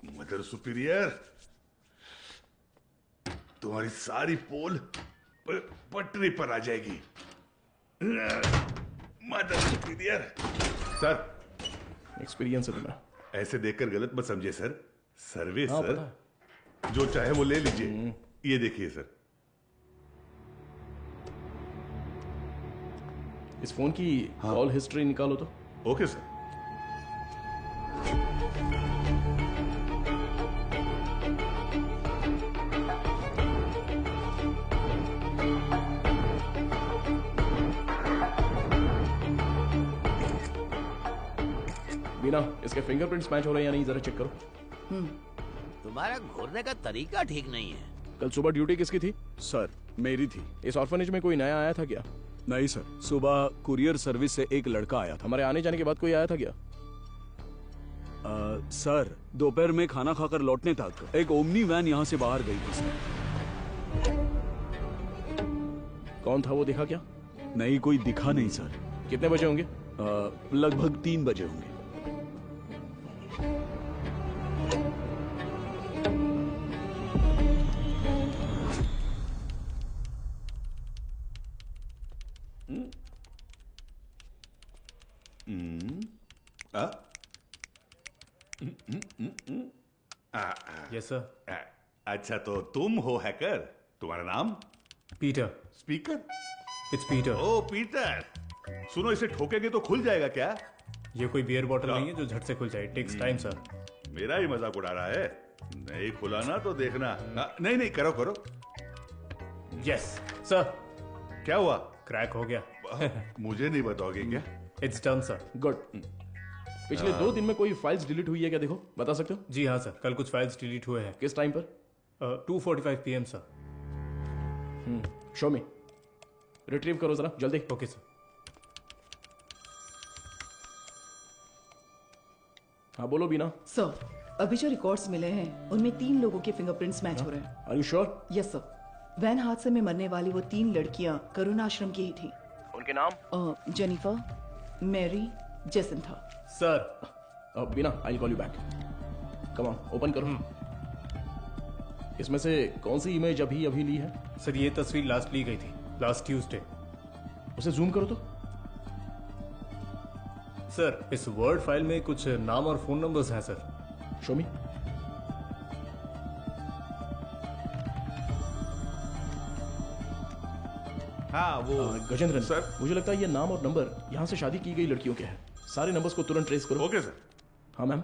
मदर सुपीरियर, तुम्हारी सारी पोल पटरी पर आ जाएगी। Mother superior. सर, एक्सपीरियंस है तुम्हें। ऐसे देखकर गलत मत समझिए सर। सर्विस हाँ, सर, जो चाहे वो ले लीजिए। ये देखिए सर। इस फोन की कॉल हिस्ट्री निकालो तो। Okay sir. बिना इसके फिंगरप्रिंट्स मैच हो रहे हैं या नहीं जरा चेक करो। तुम्हारा घूरने का तरीका ठीक नहीं है। कल सुबह ड्यूटी किसकी थी? सर मेरी थी। इस ऑर्फनेज में कोई नया आया था क्या? नहीं सर, सुबह कुरियर सर्विस से एक लड़का आया था। हमारे आने जाने के बाद कोई आया था क्या? सर दोपहर में खाना खाकर लौटने तक एक ओमनी वैन यहाँ से बाहर गई थी सर। कौन था वो देखा क्या? नहीं, कोई दिखा नहीं सर। कितने बजे होंगे? लगभग 3 बजे होंगे। Yes sir. अच्छा, तो तुम हो हैकर। तुम्हारा नाम? Peter. Speaker? It's Peter. Oh Peter, सुनो, इसे ठोकेंगे तो खुल जाएगा क्या? ये कोई बियर बॉटल नहीं है जो झट से खुल जाए। Takes time sir. मेरा ही मजाक उड़ा रहा है। नहीं खुला ना तो देखना। नहीं नहीं, करो करो। Yes sir. क्या हुआ? क्रैक हो गया। मुझे नहीं बताओगे क्या? It's done sir. गुड। पिछले 2 दिन में कोई फाइल्स डिलीट हुई है क्या? देखो, बता सकते हो? जी हाँ सर, कल कुछ फाइल्स डिलीट हुए हैं। किस टाइम पर? 2:45 PM सर। शो मी। रिट्रीव करो जरा जल्दी। Okay sir. हाँ बोलो बीना। सर, अभी जो रिकॉर्ड्स मिले हैं उनमें 3 लोगों के फिंगरप्रिंट्स मैच हो रहे हैं। Are you sure? Yes sir. Van हादसे में मरने वाली वो 3 लड़कियां करुणा आश्रम की ही थी। उनके नाम? Jennifer, Mary, Jacintha. Sir. Beena, I will call you back. Come on, open करो। इसमें से कौन सी इमेज अभी अभी ली है? सर ये तस्वीर लास्ट ली गई थी, लास्ट ट्यूसडे। उसे जूम करो तो। सर इस वर्ड फाइल में कुछ नाम और फोन नंबर्स हैं सर। शो मी। हाँ वो गजेंद्रन सर, मुझे लगता है ये नाम और नंबर यहाँ से शादी की गई लड़कियों के हैं। सारे नंबर्स को तुरंत ट्रेस करो। Okay sir. हाँ मैम।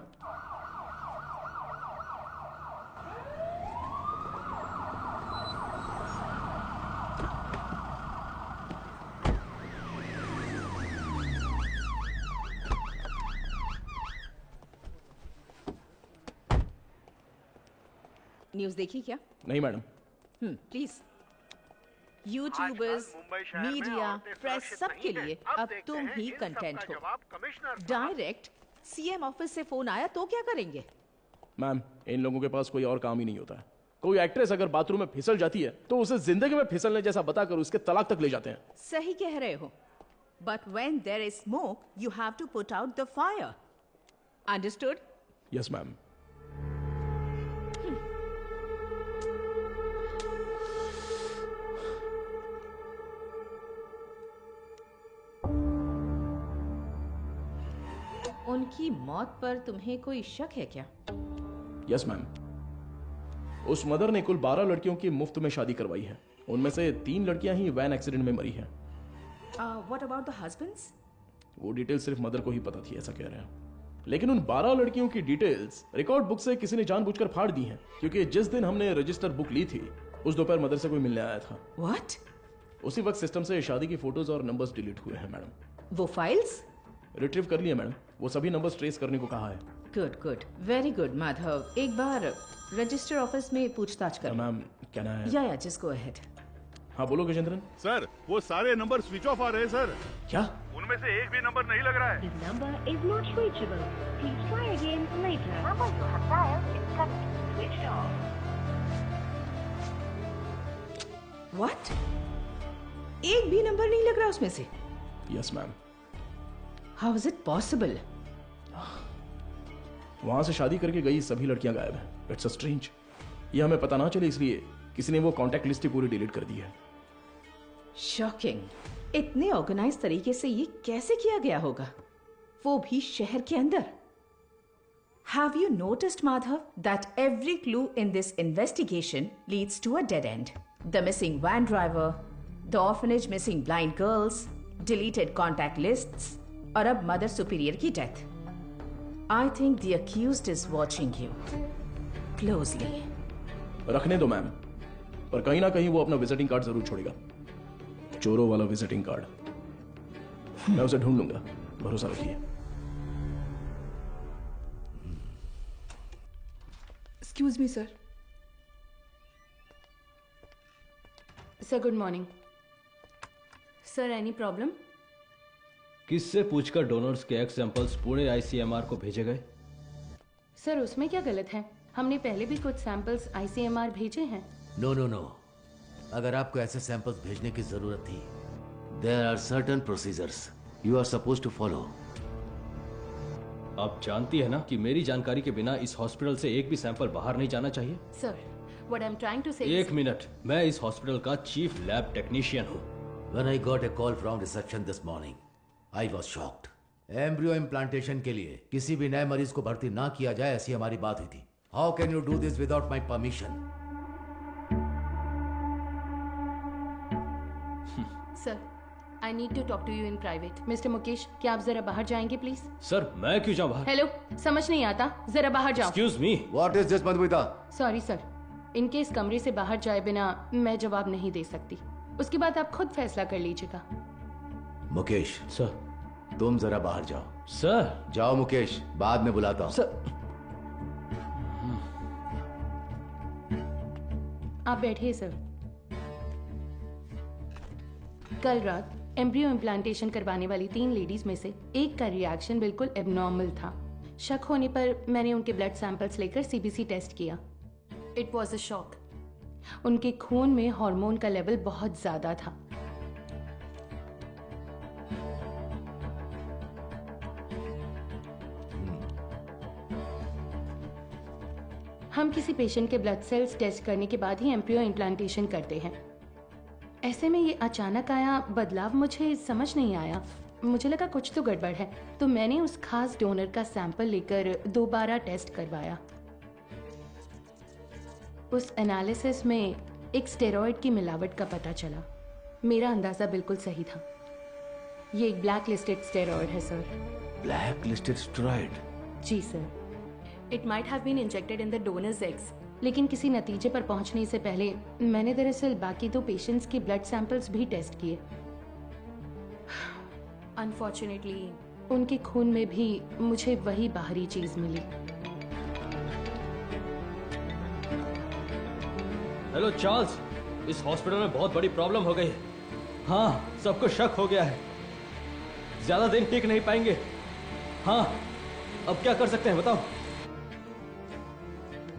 न्यूज देखी क्या? नहीं madam. Please. YouTubers, media, press, सबके लिए अब तुम ही कंटेंट हो। डायरेक्ट सीएम ऑफिस से फोन आया तो क्या करेंगे? मैम, इन लोगों के पास कोई और काम ही नहीं होता है। कोई एक्ट्रेस अगर बाथरूम में फिसल जाती है तो उसे जिंदगी में फिसलने जैसा बताकर उसके तलाक तक ले जाते हैं। सही कह रहे हो, but when there is smoke you have to put out the fire. Understood? Yes ma'am. उनकी मौत पर तुम्हें कोई शक है क्या? यस मैम, उस मदर ने कुल 12 लड़कियों की मुफ्त में शादी करवाई है। उनमें से 3 लड़कियां ही वैन एक्सीडेंट में मरी हैं। What about the husbands? वो डिटेल सिर्फ मदर को ही पता थी, ऐसा कह रहे हैं। लेकिन उन 12 लड़कियों की डिटेल्स रिकॉर्ड बुक से किसी ने जानबूझकर फाड़ दी हैं, क्योंकि जिस दिन हमने रजिस्टर बुक ली थी उस दोपहर मदर से कोई मिलने आया था। व्हाट? उसी वक्त सिस्टम से शादी की फोटोज और नंबर्स डिलीट हुए हैं मैडम। वो फाइल्स रिट्रीव कर लिए मैडम, वो सभी नंबर्स ट्रेस करने को कहा है। Good good, very good Madhav. एक बार रजिस्टर ऑफिस में पूछताछ कर। मैम कहना है। या जस्ट गो अहेड। हाँ बोलो गजेंद्रन। सर वो सारे नंबर स्विच ऑफ आ रहे हैं सर। क्या? उनमें से एक भी नंबर नहीं लग रहा है। This number is not reachable. Please try again later. Number you have dialed is currently switched off. What? एक भी नंबर नहीं लग रहा उसमें से? Yes ma'am. How is it possible? वहां से शादी करके गई सभी लड़कियां गायब हैं। It's a strange. ये हमें पता ना चले इसलिए किसी ने वो कांटेक्ट लिस्ट ही पूरी डिलीट कर दी है। शॉकिंग। इतने ऑर्गेनाइज तरीके से ये कैसे किया गया होगा, वो भी शहर के अंदर? Have you noticed, Madhav, that every clue in this investigation leads to a dead end? The missing van driver, the orphanage missing blind girls, deleted contact lists, और अब मदर सुपीरियर की death. I think the accused is watching you closely. रखने दो मैम, पर कहीं ना कहीं वो अपना विजिटिंग कार्ड जरूर छोड़ेगा। चोरों वाला विजिटिंग कार्ड। मैं उसे ढूंढ लूंगा, भरोसा रखिए। Excuse me sir. Sir good morning. Sir any problem? किससे पूछकर डोनर्स के एग सैंपल्स पुणे आईसीएमआर को भेजे गए? सर उसमें क्या गलत है? हमने पहले भी कुछ सैंपल्स आईसीएमआर भेजे हैं। नो नो नो, अगर आपको ऐसे सैंपल्स भेजने की जरूरत थी, there are certain procedures you are suppose to follow. आप जानती है ना कि मेरी जानकारी के बिना इस हॉस्पिटल से एक भी सैंपल बाहर नहीं जाना चाहिए। Sir what I am trying to say एक मिनट, मैं इस हॉस्पिटल का चीफ लैब टेक्नीशियन हूँ। When I got a call from reception this morning, I was shocked. Embryo implantation के लिए किसी भी नए मरीज को भर्ती ना किया जाए, ऐसी हमारी बात हुई थी। How can you do this without my permission? Sir I need to talk to you in private. Mister Mukesh, क्या आप जरा बाहर जाएंगे प्लीज? सर मैं क्यों जाऊं बाहर? हेलो, समझ नहीं आता, जरा बाहर जाओ। Excuse me. What is this Madhumita? Sorry sir, इनके इस कमरे से बाहर जाए बिना मैं जवाब नहीं दे सकती। उसके बाद आप खुद फैसला कर लीजिएगा। मुकेश सर, तुम जरा बाहर जाओ। सर जाओ मुकेश, बाद में बुलाता हूं। सर आप बैठिए सर। कल रात एम्ब्रियो इम्प्लांटेशन करवाने वाली 3 लेडीज में से एक का रिएक्शन बिल्कुल एबनॉर्मल था। शक होने पर मैंने उनके ब्लड सैंपल्स लेकर सीबीसी टेस्ट किया। It was a shock. उनके खून में हार्मोन का लेवल बहुत ज्यादा था। हम किसी पेशेंट के ब्लड सेल्स टेस्ट करने के बाद ही एम्ब्रियो इम्प्लांटेशन करते हैं। ऐसे में ये अचानक आया बदलाव मुझे समझ नहीं आया। मुझे लगा कुछ तो गड़बड़ है, तो मैंने उस खास डोनर का सैंपल लेकर दोबारा टेस्ट करवाया। उस एनालिसिस में एक स्टेरॉइड की मिलावट का पता चला। मेरा अंदाजा बिल्कुल सही था। ये एक ब्लैक लिस्टेड स्टेरॉइड है सर। Black listed steroid? जी sir. It might have been injected in the donors eggs. लेकिन किसी नतीजे पर पहुंचने से पहले मैंने दरअसल बाकी 2 पेशेंट्स के ब्लड सैंपल्स भी टेस्ट किए। अनफॉर्चुनेटली उनके खून में भी मुझे वही बाहरी चीज मिली। हेलो चार्ल्स, इस हॉस्पिटल में बहुत बड़ी प्रॉब्लम हो गई है। हाँ, सबको शक हो गया है। ज्यादा दिन टिक नहीं पाएंगे। हाँ, अब क्या कर सकते हैं बताओ?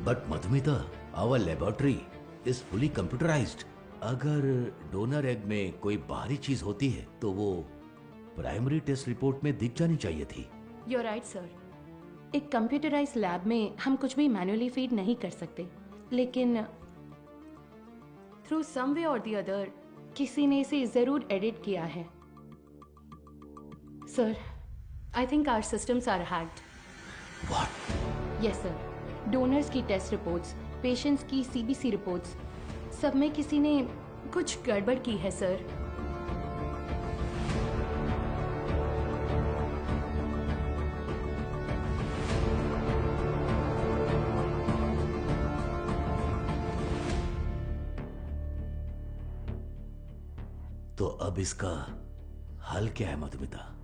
But Madhumita, our laboratory is fully computerised. अगर डोनर एग में कोई बाहरी चीज होती है तो वो प्राइमरी टेस्ट रिपोर्ट में दिख जानी चाहिए थी। You're right, sir. एक कंप्यूटराइज्ड लैब में हम कुछ भी मैन्युअली फीड नहीं कर सकते, लेकिन थ्रू सम वे और द अदर किसी ने इसे जरूर एडिट किया है। Sir, I think our systems are hacked. What? Yes sir. Donors की टेस्ट रिपोर्ट्स, पेशेंट्स की CBC रिपोर्ट्स, सब में किसी ने कुछ गड़बड़ की है सर। तो अब इसका हल क्या है मधुमिता?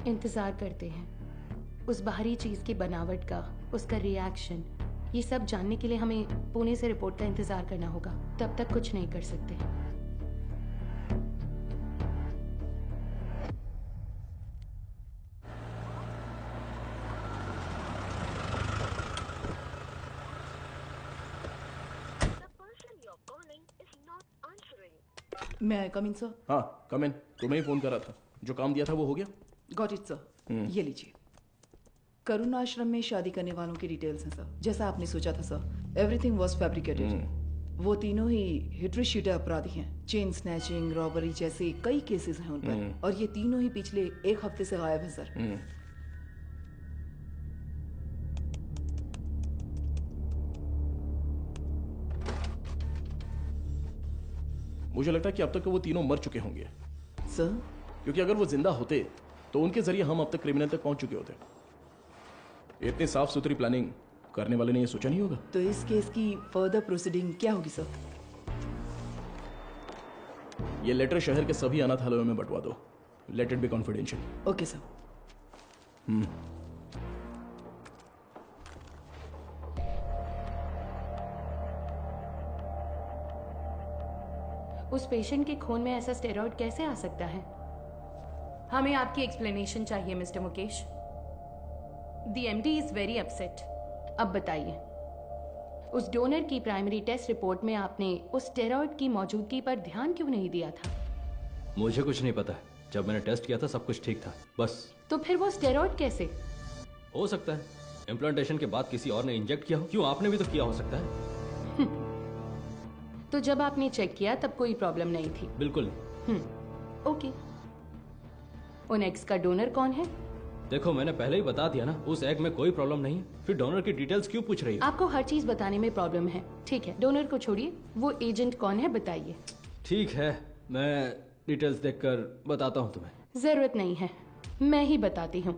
इंतजार करते हैं उस बाहरी चीज की बनावट का, उसका रिएक्शन, ये सब जानने के लिए हमें पुणे से रिपोर्ट का इंतजार करना होगा। तब तक कुछ नहीं कर सकते। मैं आई कम इन सर? हाँ कम इन। तुम्हें ही फोन करा था, जो काम दिया था वो हो गया? Got it sir. ये लीजिए, करुण आश्रम में शादी करने वालों की डिटेल्स हैं सर, जैसा आपने सोचा था सर। Everything was fabricated. वो तीनों ही हिटरी शीटर अपराधी हैं। चेन स्नैचिंग, रॉबरी जैसे कई केसेस हैं उन पर, और ये तीनों ही पिछले 1 हफ्ते से गायब हैं सर। मुझे लगता है कि अब तक वो तीनों मर चुके होंगे सर, क्योंकि अगर वो जिंदा होते तो उनके जरिए हम अब तक क्रिमिनल तक पहुंच चुके होते। इतनी साफ सुथरी प्लानिंग करने वाले ने ये सोचा नहीं होगा। तो इस केस की फर्दर प्रोसीडिंग क्या होगी सर? ये लेटर शहर के सभी अनाथालयों में बंटवा दो। Let it be confidential. Okay sir. उस पेशेंट के खून में ऐसा स्टेरॉइड कैसे आ सकता है? हमें आपकी एक्सप्लेनेशन चाहिए mister Mukesh. The MD is very upset. अब बताइए, उस डोनर की प्राइमरी टेस्ट रिपोर्ट में आपने उस स्टेरॉइड की मौजूदगी पर ध्यान क्यों नहीं दिया था? मुझे कुछ नहीं पता। जब मैंने टेस्ट किया था सब कुछ ठीक था, बस। तो फिर वो स्टेरॉइड कैसे? हो सकता है इम्प्लांटेशन के बाद किसी और ने इंजेक्ट किया हो। क्यों, आपने भी तो किया हो सकता है। तो जब आपने चेक किया तब कोई प्रॉब्लम नहीं थी? बिल्कुल। ओके। उन एग्स का डोनर कौन है? देखो, मैंने पहले ही बता दिया ना, उस एग में कोई प्रॉब्लम नहीं है। फिर डोनर की डिटेल्स क्यों पूछ रही है? आपको हर चीज बताने में प्रॉब्लम है। ठीक है, डोनर को छोड़िए, वो एजेंट कौन है बताइए। ठीक है, मैं डिटेल्स देखकर बताता हूँ तुम्हें। जरूरत नहीं है, मैं ही बताती हूँ।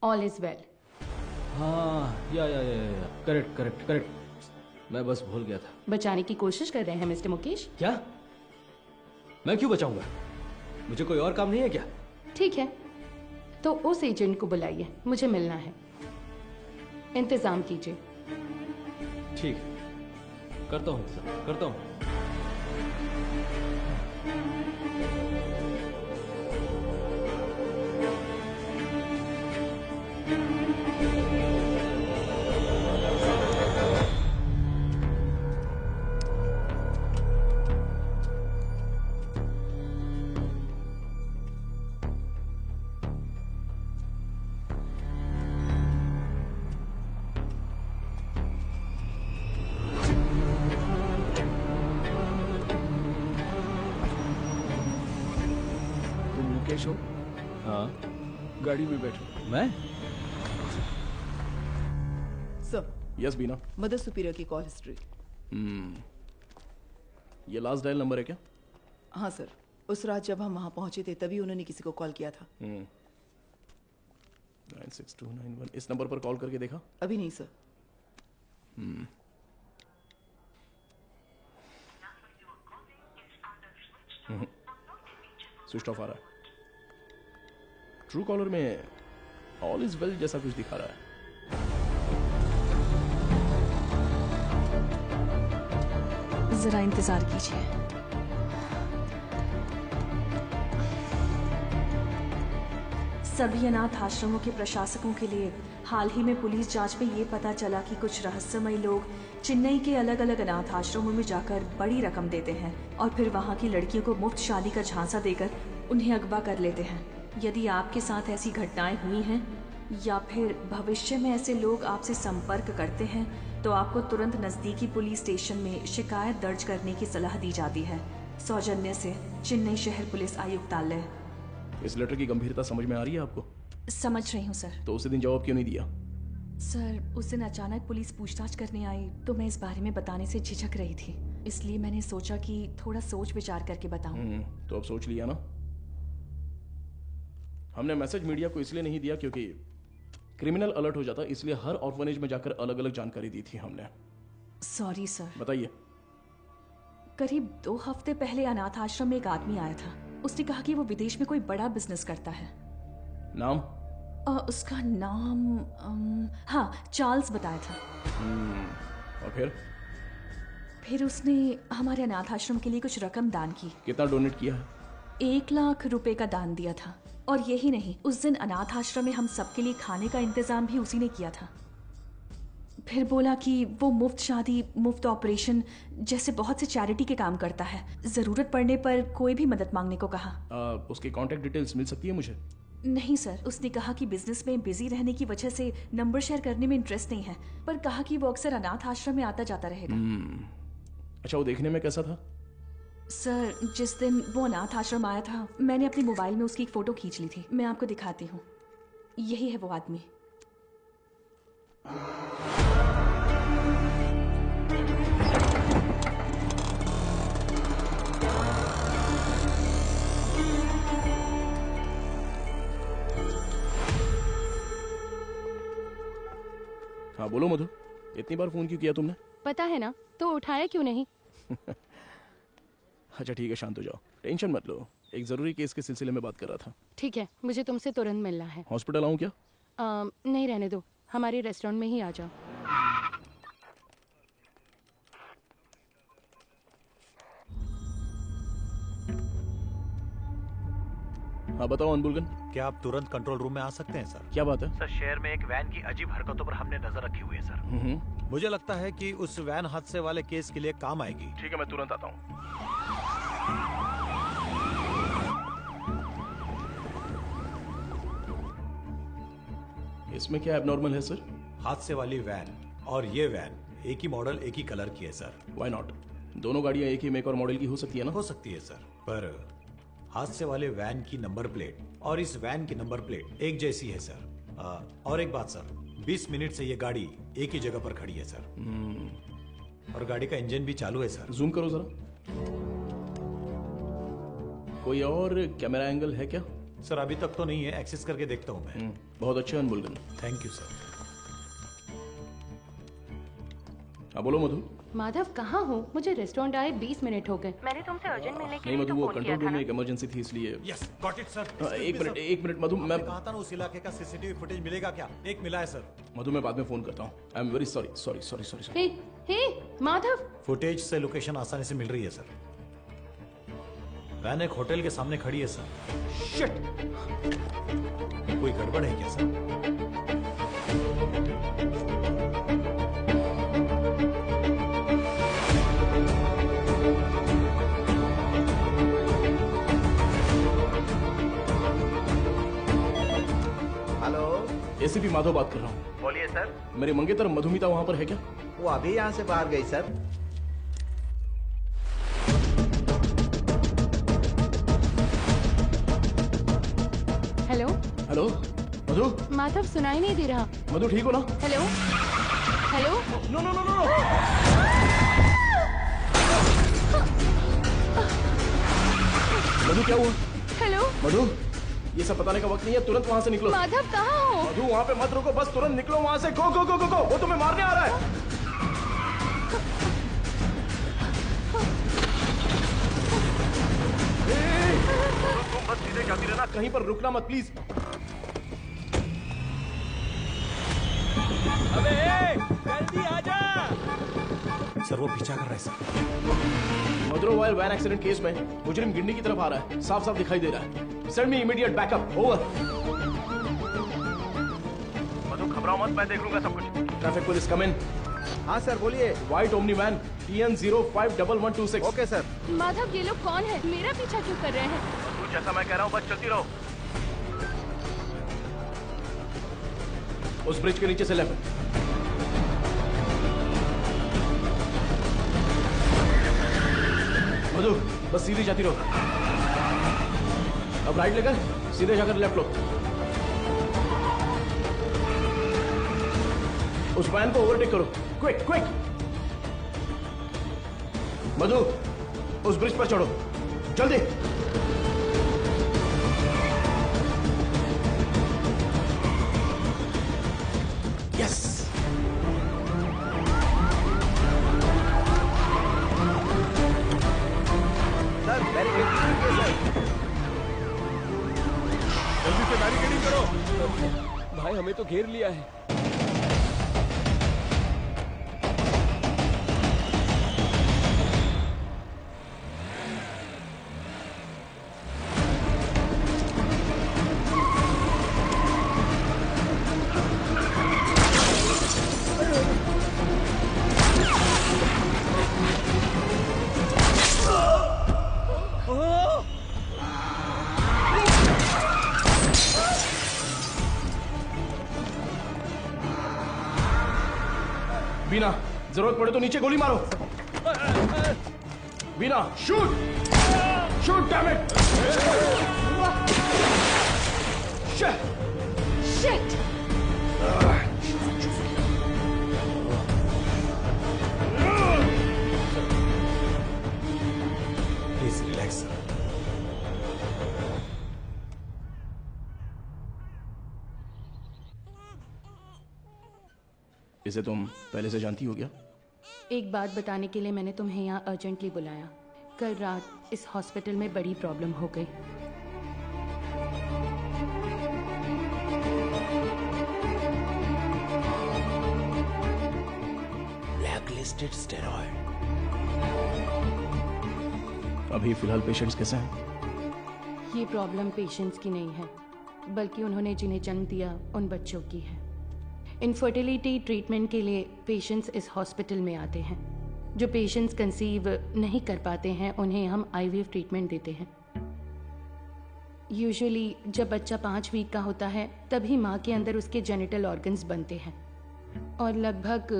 All is well. हाँ, या करेक्ट करेक्ट करेक्ट। मैं बस भूल गया था। बचाने की कोशिश कर रहे हैं मिस्टर मुकेश? क्या? मैं क्यों बचाऊंगा? मुझे कोई और काम नहीं है क्या? ठीक है, तो उस एजेंट को बुलाइए, मुझे मिलना है। इंतजाम कीजिए। ठीक, करता हूँ इंतजाम, करता हूँ। हो? हाँ, गाड़ी में बैठो। मैं? सर। यस बीना। मदर सुपीरियर की कॉल हिस्ट्री। ये लास्ट डायल नंबर है क्या? हाँ सर, उस रात जब हम वहां पहुंचे थे तभी उन्होंने किसी को कॉल किया था। 96291। इस नंबर पर कॉल करके देखा? अभी नहीं सर। स्विच ऑफ आ रहा है। ट्रू कॉलर में ऑल इज वेल जैसा कुछ दिखा रहा है। जरा इंतजार कीजिए। सभी अनाथ आश्रमों के प्रशासकों के लिए हाल ही में पुलिस जांच में ये पता चला कि कुछ रहस्यमयी लोग चेन्नई के अलग अलग अनाथ आश्रमों में जाकर बड़ी रकम देते हैं और फिर वहाँ की लड़कियों को मुफ्त शादी का झांसा देकर उन्हें अगवा कर लेते हैं। यदि आपके साथ ऐसी घटनाएं हुई हैं या फिर भविष्य में ऐसे लोग आपसे संपर्क करते हैं तो आपको तुरंत नज़दीकी पुलिस स्टेशन में शिकायत दर्ज करने की सलाह दी जाती है। सौजन्य से चेन्नई शहर पुलिस आयुक्तालय। इस लेटर की गंभीरता समझ में आ रही है आपको? समझ रही हूँ सर। तो उसी दिन जवाब क्यों नहीं दिया? सर उस दिन अचानक पुलिस पूछताछ करने आई तो मैं इस बारे में बताने से झिझक रही थी, इसलिए मैंने सोचा कि थोड़ा सोच विचार करके बताऊं। तो अब सोच लिया ना? हमने मैसेज मीडिया को इसलिए नहीं दिया क्योंकि क्रिमिनल अलर्ट हो जाता, इसलिए हर ऑर्फनेज में जाकर अलग अलग जानकारी दी थी हमने। Sorry sir. बताइए। करीब 2 हफ्ते पहले अनाथ आश्रम में एक आदमी आया था। उसने कहा कि वो विदेश में कोई बड़ा बिजनेस करता है। नाम? उसका नाम हाँ चार्ल्स बताया था। और फिर उसने हमारे अनाथ आश्रम के लिए कुछ रकम दान की। कितना डोनेट किया है? 1 लाख रुपए का दान दिया था। और यही नहीं, उस दिन अनाथ आश्रम में हम सबके लिए खाने का इंतजाम भी उसी ने किया था। फिर बोला कि वो मुफ्त शादी, मुफ्त ऑपरेशन जैसे बहुत से चैरिटी के काम करता है। जरूरत पड़ने पर कोई भी मदद मांगने को कहा। उसकी कांटेक्ट डिटेल्स मिल सकती है मुझे? नहीं सर, उसने कहा कि बिजनेस में बिजी रहने की वजह से नंबर शेयर करने में इंटरेस्ट नहीं है, पर कहा कि वो अक्सर अनाथ आश्रम में आता जाता रहेगा। अच्छा, वो देखने में कैसा था? सर जिस दिन वो अनाथ आश्रम आया था, मैंने अपने मोबाइल में उसकी एक फोटो खींच ली थी। मैं आपको दिखाती हूँ। यही है वो आदमी। हाँ बोलो मधु, इतनी बार फोन क्यों किया तुमने? पता है ना, तो उठाया क्यों नहीं? अच्छा ठीक है, शांत हो जाओ, टेंशन मत लो। एक जरूरी केस के सिलसिले में बात कर रहा था। ठीक है, मुझे तुमसे तुरंत मिलना है। हॉस्पिटल आऊँ क्या? नहीं, रहने दो, हमारे रेस्टोरेंट में ही आ जाओ। हाँ बताओ अनबुलगन। क्या आप तुरंत कंट्रोल रूम में आ सकते हैं सर? क्या बात है? सर शहर में एक वैन की अजीब हरकतों पर हमने नजर रखी हुई है सर। मुझे लगता है कि उस वैन हादसे वाले केस के लिए काम आएगी। ठीक है, मैं तुरंत आता हूँ। इसमें क्या एबनॉर्मल है सर? हादसे वाली वैन और ये वैन एक ही मॉडल, एक ही कलर की है सर। Why not? दोनों गाड़ियां एक ही मेक और मॉडल की हो सकती है ना? हो सकती है सर, पर हादसे वाले वैन की नंबर प्लेट और इस वैन की नंबर प्लेट एक जैसी है सर। और एक बात सर, 20 मिनट से ये गाड़ी एक ही जगह पर खड़ी है सर। और गाड़ी का इंजन भी चालू है सर। जूम करो जरा। कोई और कैमरा एंगल है क्या? सर अभी तक तो नहीं है, एक्सेस करके देखता हूँ मैं। बहुत अच्छे अनबुलगन। Thank you sir. हाँ बोलो मधु। माधव कहाँ हो? मुझे रेस्टोरेंट आए 20 मिनट हो गए। मैंने तुमसे अर्जेंट मिलने के नहीं लिए मधु, वो कंट्रोल रूम में एक इमरजेंसी थी इसलिए। Yes got it sir. एक मिनट मधु, मैं कहा था ना उस इलाके का सीसीटीवी फुटेज मिलेगा क्या? एक मिला है सर। मधु मैं बाद में फोन करता हूँ। I am very sorry sorry sorry sorry. Hey Madhav, footage से लोकेशन आसानी से मिल रही है सर। वैन एक होटल के सामने खड़ी है सर। शिट! कोई गड़बड़ है क्या सर? एसीपी माधव बात कर रहा हूँ। बोलिए सर। मेरे मंगेतर मधुमिता वहाँ पर है क्या? वो अभी यहाँ से बाहर गई sir. Hello hello Madhu. Madhav सुनाई नहीं दे रहा। मधु ठीक हो ना? Hello hello. No no no no. Madhu क्या हुआ? हेलो मधु, ये सब बताने का वक्त नहीं है, तुरंत वहाँ से निकलो। माधव कहाँ हो? मधु वहाँ पे मत रुको, बस तुरंत निकलो वहाँ से। गो गो गो गो गो, वो तुम्हें मारने आ रहा है। तुम बस सीधे जाती रहना, कहीं पर रुकना मत प्लीज। अबे जल्दी आजा। सर वो पीछा कर रहा है सर। मधुरवायल वैन एक्सीडेंट केस में मुजरिम गिंडी की तरफ आ रहा है, साफ साफ दिखाई दे रहा है। Send me immediate backup. Over. Madhu घबराओ मत, मैं देख लूंगा सब कुछ। Traffic police come in. हाँ सर बोलिए। White Omni van TN051126। Okay sir. Madhav ये लोग कौन है? मेरा पीछा क्यों कर रहे हैं? मधु जैसा मैं कह रहा हूँ बस चलती रहो। उस ब्रिज के नीचे से लेफ्ट। मधु बस सीधी जाती रहो। अब राइट लेकर सीधे जाकर लेफ्ट लो। उस वैन को ओवरटेक करो, क्विक क्विक। मधु, उस ब्रिज पर चढ़ो, जल्दी। यस। सर बैरिकेड सर, जल्दी से बैरिकेडिंग करो। भाई हमें तो घेर लिया है। बीना, जरूरत पड़े तो नीचे गोली मारो। Beena, shoot shoot, damn it. Shit. Please relax. इसे तुम पहले से जानती हो क्या? एक बात बताने के लिए मैंने तुम्हें यहाँ अर्जेंटली बुलाया। कल रात इस हॉस्पिटल में बड़ी प्रॉब्लम हो गई। Blacklisted steroid. अभी फिलहाल पेशेंट्स कैसे हैं? ये प्रॉब्लम पेशेंट्स की नहीं है, बल्कि उन्होंने जिन्हें जन्म दिया उन बच्चों की है। इनफर्टिलिटी ट्रीटमेंट के लिए पेशेंट्स इस हॉस्पिटल में आते हैं। जो पेशेंट्स कंसीव नहीं कर पाते हैं उन्हें हम IVF ट्रीटमेंट देते हैं। यूजुअली जब बच्चा 5 वीक का होता है तभी माँ के अंदर उसके जेनिटल ऑर्गन्स बनते हैं और लगभग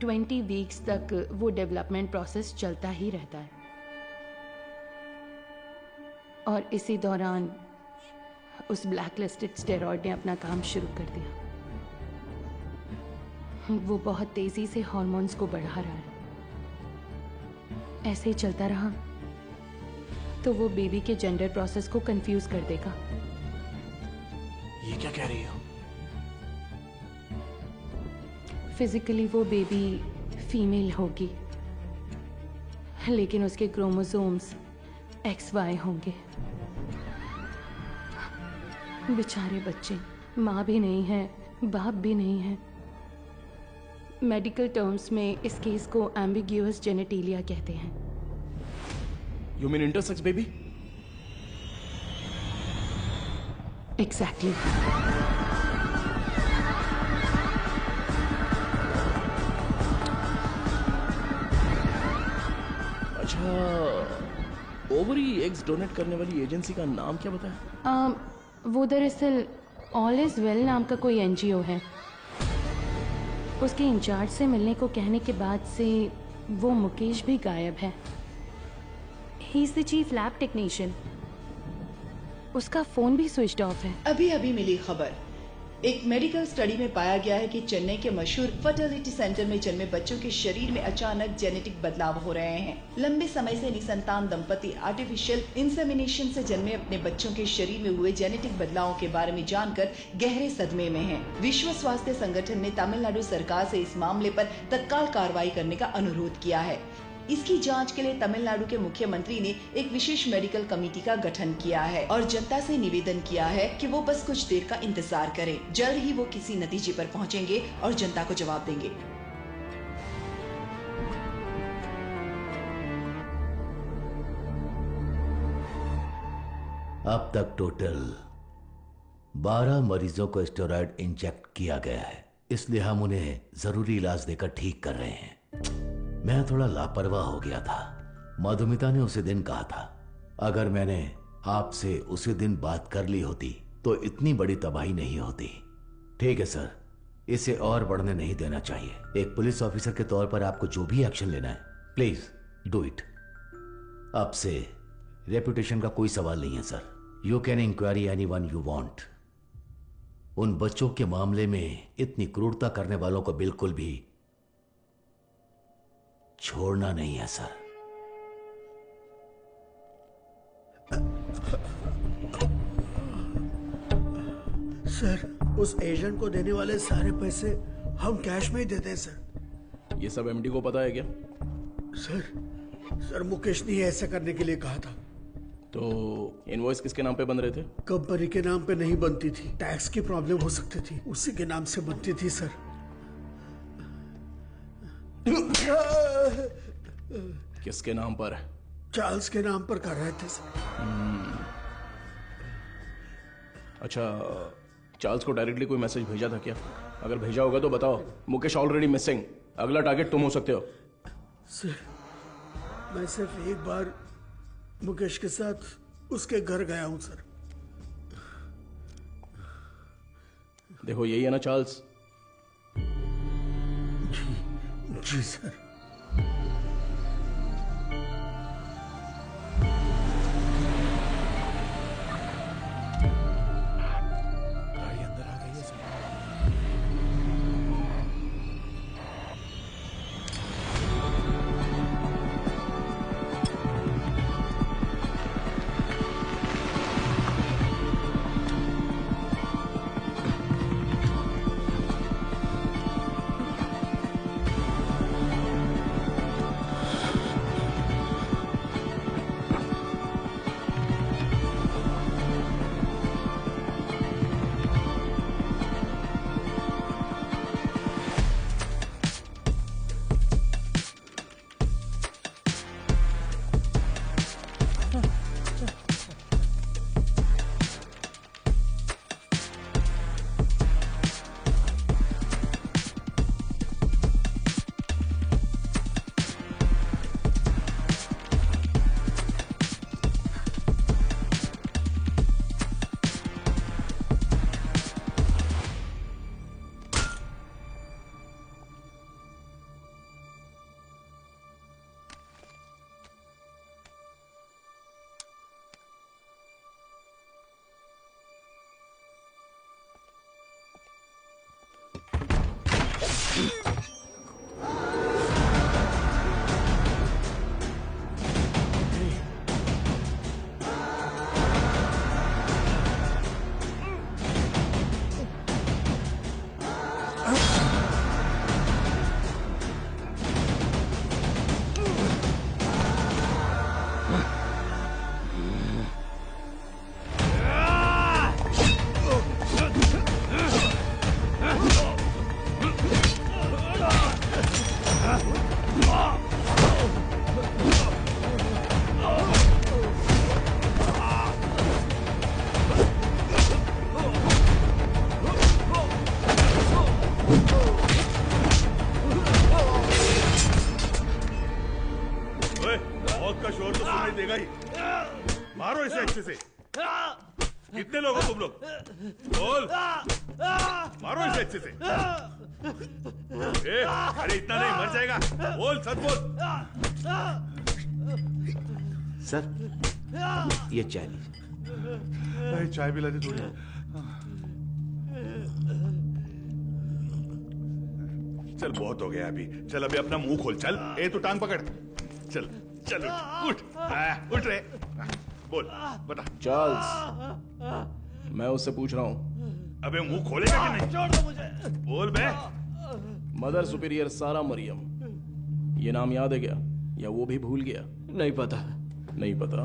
20 वीक्स तक वो डेवलपमेंट प्रोसेस चलता ही रहता है। और इसी दौरान उस ब्लैकलिस्टेड स्टेरॉइड ने अपना काम शुरू कर दिया। वो बहुत तेजी से हॉर्मोन्स को बढ़ा रहा है। ऐसे ही चलता रहा तो वो बेबी के जेंडर प्रोसेस को कंफ्यूज कर देगा। ये क्या कह रही हो? फिजिकली वो बेबी फीमेल होगी, लेकिन उसके क्रोमोसोम्स XY होंगे। बेचारे बच्चे, माँ भी नहीं है, बाप भी नहीं है। मेडिकल टर्म्स में इस केस को एम्बिग्यूअस जेनेटिलिया कहते हैं। You mean intersex baby? Exactly. अच्छा, ओवरी एग्स डोनेट करने वाली एजेंसी का नाम क्या बताया? वो दरअसल ऑल इज वेल नाम का कोई NGO है। उसके इंचार्ज से मिलने को कहने के बाद से वो मुकेश भी गायब है। ही is the chief lab technician. उसका फोन भी स्विच्ड ऑफ है। अभी अभी मिली खबर, एक मेडिकल स्टडी में पाया गया है कि चेन्नई के मशहूर फर्टिलिटी सेंटर में जन्मे बच्चों के शरीर में अचानक जेनेटिक बदलाव हो रहे हैं। लंबे समय से निसंतान दंपति आर्टिफिशियल इंसेमिनेशन से जन्मे अपने बच्चों के शरीर में हुए जेनेटिक बदलावों के बारे में जानकर गहरे सदमे में हैं। विश्व स्वास्थ्य संगठन ने तमिलनाडु सरकार से इस मामले पर तत्काल कार्रवाई करने का अनुरोध किया है। इसकी जांच के लिए तमिलनाडु के मुख्यमंत्री ने एक विशेष मेडिकल कमेटी का गठन किया है और जनता से निवेदन किया है कि वो बस कुछ देर का इंतजार करें। जल्द ही वो किसी नतीजे पर पहुंचेंगे और जनता को जवाब देंगे। अब तक टोटल 12 मरीजों को स्टेरॉइड इंजेक्ट किया गया है, इसलिए हम उन्हें जरूरी इलाज देकर ठीक कर रहे हैं। मैं थोड़ा लापरवाह हो गया था। मधुमिता ने उसी दिन कहा था, अगर मैंने आपसे उसी दिन बात कर ली होती तो इतनी बड़ी तबाही नहीं होती। ठीक है सर, इसे और बढ़ने नहीं देना चाहिए। एक पुलिस ऑफिसर के तौर पर आपको जो भी एक्शन लेना है, प्लीज डू इट। आपसे रेपुटेशन का कोई सवाल नहीं है sir. You can inquiry anyone you want. उन बच्चों के मामले में इतनी क्रूरता करने वालों को बिल्कुल भी छोड़ना नहीं है सर। सर, उस एजेंट को देने वाले सारे पैसे हम कैश में ही देते हैं सर। ये सब एमडी को पता है क्या? सर मुकेश ने ऐसा करने के लिए कहा था। तो इनवॉइस किसके नाम पे बन रहे थे? कंपनी के नाम पे नहीं बनती थी, टैक्स की प्रॉब्लम हो सकती थी, उसी के नाम से बनती थी सर। किसके नाम पर? चार्ल्स के नाम पर कर रहे थे सर। अच्छा, चार्ल्स को डायरेक्टली कोई मैसेज भेजा था क्या? अगर भेजा होगा तो बताओ। मुकेश ऑलरेडी मिसिंग, अगला टारगेट तुम हो सकते हो। सर, मैं सिर्फ एक बार मुकेश के साथ उसके घर गया हूं सर। देखो यही है ना चार्ल्स? जी सर। गाड़ी अंदर आ गई है सर। मारो इसे अच्छे से। कितने लोग हो तुम लोग? बोल। मारो इसे अच्छे से। अरे इतना नहीं, मर जाएगा। बोल, सच बोल। सर, ये चाय लीजिए। चाय पिला दे थोड़ी। चल बहुत हो गया अभी। चल अभी अपना मुंह खोल। चल, तू टांग पकड़। चल चल उठ उठ रे। बोल, बता। चार्ल्स, मैं उससे पूछ रहा हूँ। अबे मुंह खोलेगा कि नहीं? छोड़ दो मुझे। बोल बे। मदर सुपीरियर सारा मरियम, ये नाम याद है क्या? या वो भी भूल गया? नहीं पता। नहीं पता?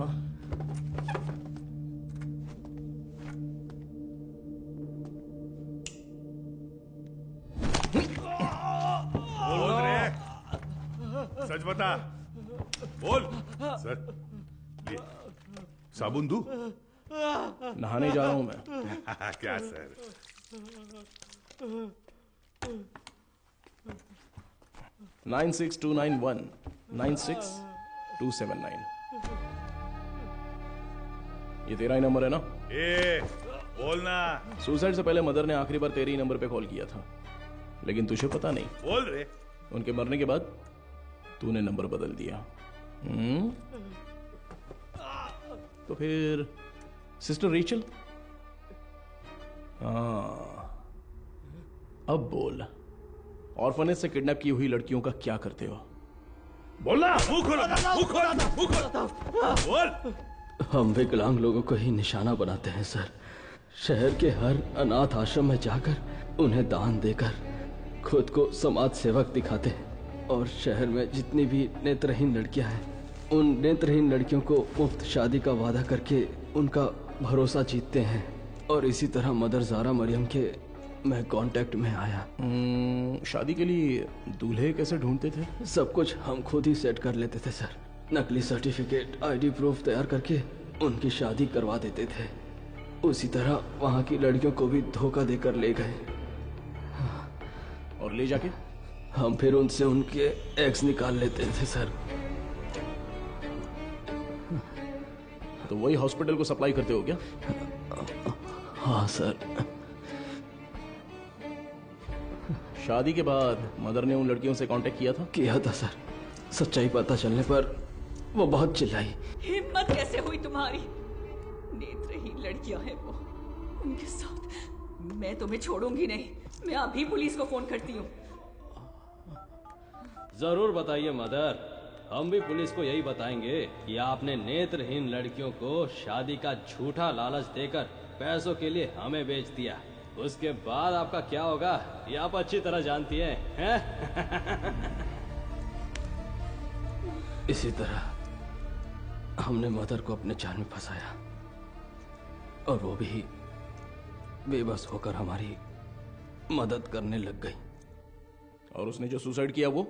बोल रे, सच बता। बोल। सर, साबुन दूं? नहाने जा रहा हूं मैं। क्या सर? 96291 96279। ये तेरा ही नंबर है ना? बोलना। सुसाइड से पहले मदर ने आखिरी बार तेरे ही नंबर पे कॉल किया था, लेकिन तुझे पता नहीं। बोल रे। उनके मरने के बाद तूने नंबर बदल दिया। तो फिर सिस्टर रेचल? अब बोल, ऑर्फनेज से किडनैप की हुई लड़कियों का क्या करते हो? बोलना। मुंह खोलो, मुंह खोलो, मुंह खोलो, बोल। हम विकलांग लोगों को ही निशाना बनाते हैं सर। शहर के हर अनाथ आश्रम में जाकर उन्हें दान देकर खुद को समाज सेवक दिखाते हैं, और शहर में जितनी भी नेत्रहीन लड़कियां हैं उन नेत्रहीन लड़कियों को मुफ्त शादी का वादा करके उनका भरोसा जीतते हैं। और इसी तरह मदर ज़ारा मरियम के मैं कांटेक्ट में आया। शादी के लिए दूल्हे कैसे ढूंढते थे? सब कुछ हम खुद ही सेट कर लेते थे सर। नकली सर्टिफिकेट, आईडी प्रूफ तैयार करके उनकी शादी करवा देते थे। उसी तरह वहाँ की लड़कियों को भी धोखा देकर ले गए। और ले जाके हम फिर उनसे उनके एग्स निकाल लेते थे सर। तो वही हॉस्पिटल को सप्लाई करते हो क्या? हाँ सर। शादी के बाद मदर ने उन लड़कियों से कांटेक्ट किया था? किया था सर। सच्चाई पता चलने पर वो बहुत चिल्लाई। हिम्मत कैसे हुई तुम्हारी? नेत्रहीन लड़कियां हैं वो, उनके साथ मैं तुम्हें छोड़ूंगी नहीं। मैं अभी पुलिस को फोन करती हूँ। जरूर बताइए मदर, हम भी पुलिस को यही बताएंगे कि आपने नेत्रहीन लड़कियों को शादी का झूठा लालच देकर पैसों के लिए हमें बेच दिया। उसके बाद आपका क्या होगा ये आप अच्छी तरह जानती हैं, इसी तरह हमने मदर को अपने जाल में फंसाया और वो भी बेबस होकर हमारी मदद करने लग गई। और उसने जो सुसाइड किया वो?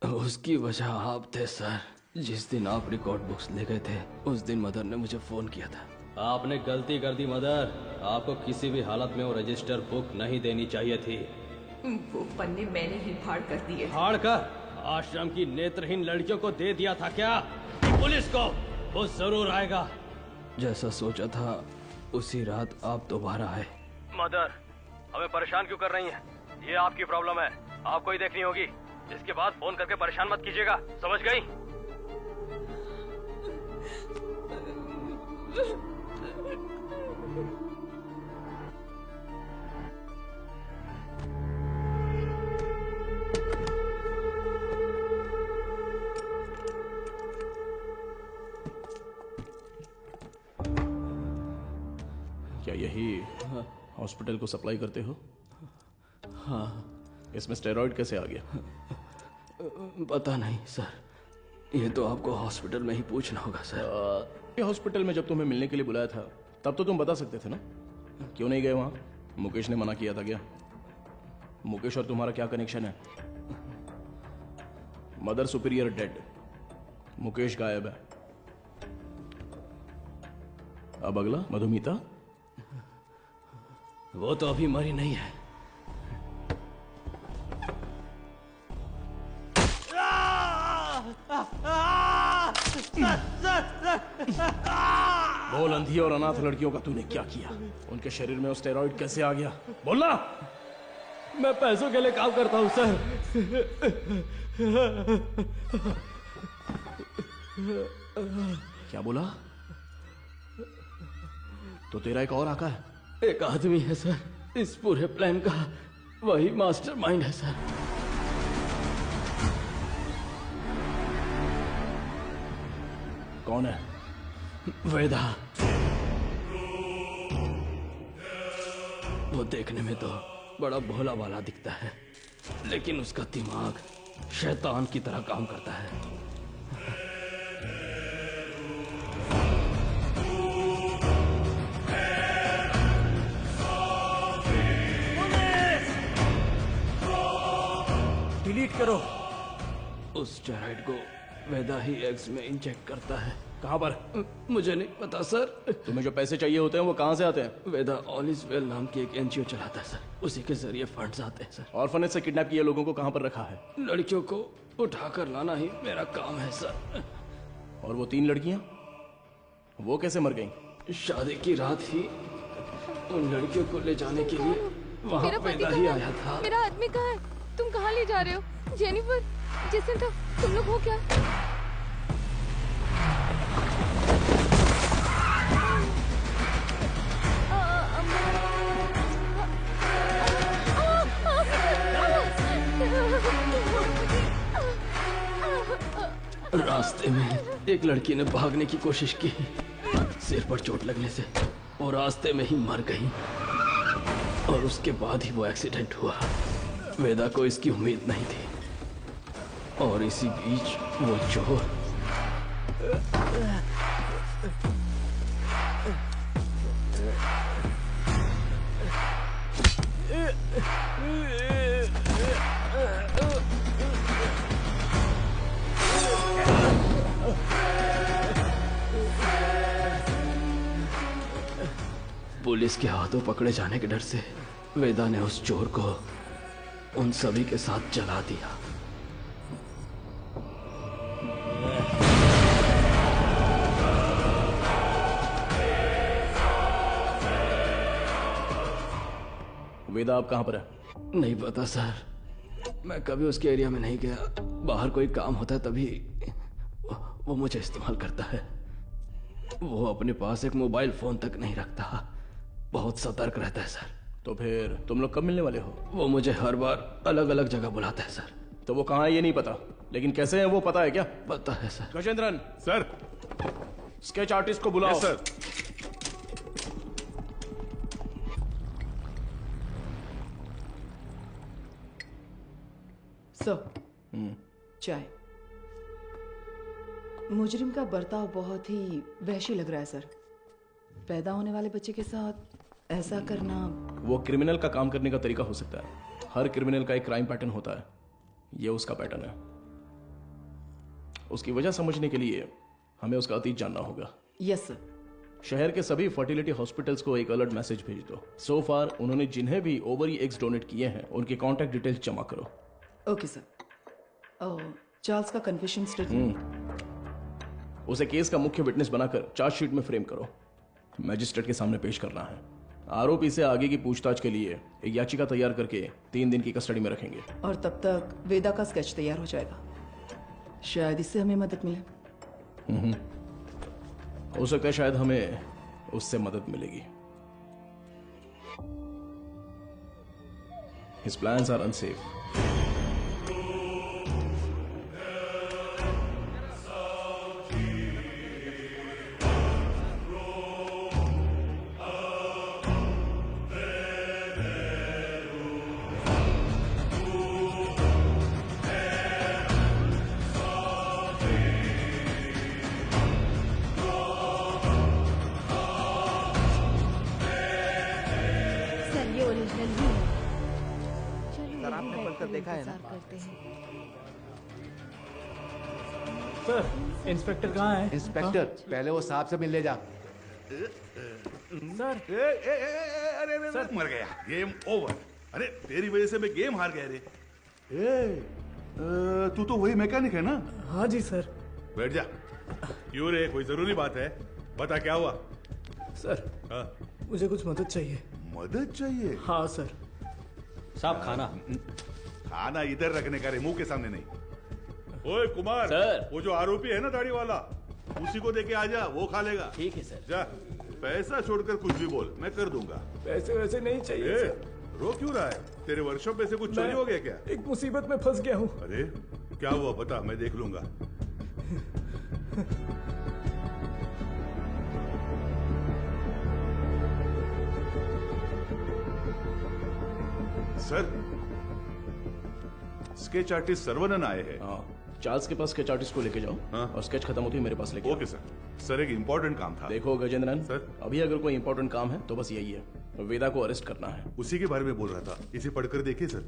उसकी वजह आप थे सर। जिस दिन आप रिकॉर्ड बुक्स ले गए थे उस दिन मदर ने मुझे फोन किया था। आपने गलती कर दी मदर, आपको किसी भी हालत में वो रजिस्टर बुक नहीं देनी चाहिए थी। वो पन्ने मैंने ही फाड़ कर दिए। फाड़ कर आश्रम की नेत्रहीन लड़कियों को दे दिया था क्या? पुलिस को वो जरूर आएगा। जैसा सोचा था उसी रात आप दोबारा आए। मदर, हमें परेशान क्यों कर रही हैं? ये आपकी प्रॉब्लम है, आपको ही देखनी होगी। इसके बाद फोन करके परेशान मत कीजिएगा, समझ गई? क्या यही हॉस्पिटल को सप्लाई करते हो? हाँ। इसमें स्टेरॉइड कैसे आ गया? पता नहीं सर, ये तो आपको हॉस्पिटल में ही पूछना होगा सर। ये हॉस्पिटल में जब तुम्हें मिलने के लिए बुलाया था तब तो तुम बता सकते थे ना, क्यों नहीं गए वहां? मुकेश ने मना किया था क्या? मुकेश और तुम्हारा क्या कनेक्शन है? मदर सुपीरियर डेड, मुकेश गायब है। अब अगला मधुमिता, वो तो अभी मरी नहीं है। बोल, अंधी और अनाथ लड़कियों का तूने क्या किया? उनके शरीर में स्टेरॉइड कैसे आ गया? बोलना। मैं पैसों के लिए काम करता हूं सर। क्या बोला? तो तेरा एक और आका है? एक आदमी है सर इस पूरे प्लान का, वही मास्टरमाइंड है सर। कौन है? वेदा। वो देखने में तो बड़ा भोला वाला दिखता है, लेकिन उसका दिमाग शैतान की तरह काम करता है। डिलीट करो। उस स्टेरॉइड को वेदा ही एग्स में इंजेक्ट करता है। कहाँ पर? मुझे नहीं पता सर। तुम्हें जो पैसे चाहिए होते हैं वो कहाँ से आते हैं? वेदा ऑल इज वेल नाम की एक एनजीओ चलाता है सर, उसी के जरिए फंड्स आते हैं सर। ऑर्फनेज से किडनैप किए लोगों को कहाँ पर रखा है? लड़कियों को उठाकर लाना ही मेरा काम है सर। और वो 3 लड़कियां, वो कैसे मर गईं? शादी की रात ही उन लड़कियों को ले जाने के लिए वहाँ वेदा ही आया था। मेरा आदमी कहाँ है? तुम कहाँ ले जा रहे हो? जेनिफर, जेसिंटा, तुम लोग हो क्या? रास्ते में एक लड़की ने भागने की कोशिश की, सिर पर चोट लगने से वो रास्ते में ही मर गई और उसके बाद ही वो एक्सीडेंट हुआ। वेदा को इसकी उम्मीद नहीं थी और इसी बीच वो चोर पुलिस के हाथों पकड़े जाने के डर से वेदा ने उस चोर को उन सभी के साथ जला दिया। वेदा आप कहां पर है? नहीं पता सर, मैं कभी उसके एरिया में नहीं गया। बाहर कोई काम होता है तभी वो मुझे इस्तेमाल करता है। वो अपने पास एक मोबाइल फोन तक नहीं रखता, बहुत सतर्क रहता है सर। तो फिर तुम लोग कब मिलने वाले हो? वो मुझे हर बार अलग अलग जगह बुलाता है सर। तो वो कहाँ है ये नहीं पता, लेकिन कैसे है वो पता है क्या? पता है sir. Gajendran sir, sketch artist को बुलाओ। सर। सर, चाय। मुजरिम का बर्ताव बहुत ही वहशी लग रहा है सर। पैदा होने वाले बच्चे के साथ ऐसा करना। वो क्रिमिनल का काम करने का तरीका हो सकता है। हर क्रिमिनल का एक क्राइम पैटर्न होता है, ये उसका पैटर्न है। उसकी वजह समझने के लिए हमें उसका अतीत जानना होगा। Yes sir. शहर के सभी फर्टिलिटी हॉस्पिटल्स को एक अलर्ट मैसेज भेज दो। सो फार उन्होंने जिन्हें भी ओवरी एग्स डोनेट किए हैं उनके कॉन्टैक्ट डिटेल्स जमा करो। Okay sir. चार्ल्स का कन्फेशन स्टेटमेंट उसे केस का मुख्य विटनेस बनाकर चार्जशीट में फ्रेम करो। मैजिस्ट्रेट के सामने पेश करना है। आरोपी से आगे की पूछताछ के लिए एक याचिका तैयार करके 3 दिन की कस्टडी में रखेंगे। और तब तक वेदा का स्केच तैयार हो जाएगा। शायद इससे हमें मदद मिले। हो सकता है शायद हमें उससे मदद मिलेगी। His plans are unsafe. Sir, inspector कहाँ है? इंस्पेक्टर पहले वो साहब से मिल ले जा। सर, अरे सर मर गया। Game over. अरे तेरी वजह से मैं गेम हार गया रे। तू तो वही मैकेनिक है ना? हाँ जी सर। बैठ जा। क्यों रे, कोई जरूरी बात है? बता क्या हुआ? सर, मुझे कुछ मदद चाहिए। मदद चाहिए? हाँ सर। साहब खाना। खाना इधर रखने का रे, मुंह के सामने नहीं। ओए कुमार सर, वो जो आरोपी है ना दाढ़ी वाला, उसी को देके आ जा, वो खा लेगा। ठीक है सर। जा, पैसा छोड़कर कुछ भी बोल, मैं कर दूंगा। पैसे वैसे नहीं चाहिए सर। रो क्यों रहा है? तेरे वर्कशॉप में से कुछ चोरी हो गया क्या? एक मुसीबत में फंस गया हूँ। अरे क्या हुआ बता, मैं देख लूंगा। सर, स्केच आर्टिस्ट सर्वनन आए हैं। चार्ल्स के पास स्केच आर्टिस्ट को लेके जाओ। और स्केच खत्म होती है मेरे पास लेके ओके सर। सर एक इम्पोर्टेंट काम था। देखो गजेंद्रन सर, अभी अगर कोई इम्पोर्टेंट काम है तो बस यही है, वेदा को अरेस्ट करना है। उसी के बारे में बोल रहा था, इसे पढ़कर देखिए सर।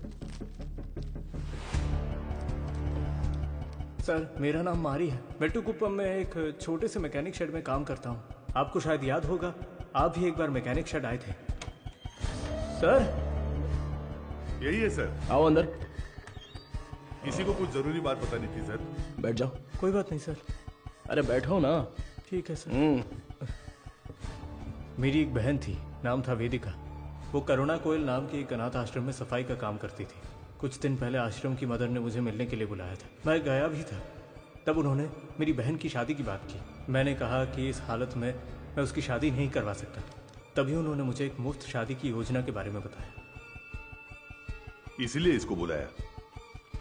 सर, मेरा नाम मारी है। मेट्टुकुप्पम में एक छोटे से मैकेनिक शेड में काम करता हूँ। आपको शायद याद होगा, आप भी एक बार मैकेनिक शेड आए थे। सर, यही है सर। आओ अंदर। किसी को कुछ जरूरी बात बतानी थी सर। बैठ जाओ। कोई बात नहीं सर। अरे बैठो ना। ठीक है सर। मेरी एक बहन थी, नाम था वेदिका। वो करुणा कोयल नाम के एक अनाथ आश्रम में सफाई का काम करती थी। कुछ दिन पहले आश्रम की मदर ने मुझे मिलने के लिए बुलाया था। मैं गया भी था। तब उन्होंने मेरी बहन की शादी की बात की। मैंने कहा कि इस हालत में मैं उसकी शादी नहीं करवा सकता। तभी उन्होंने मुझे एक मुफ्त शादी की योजना के बारे में बताया। इसलिए इसको बुलाया?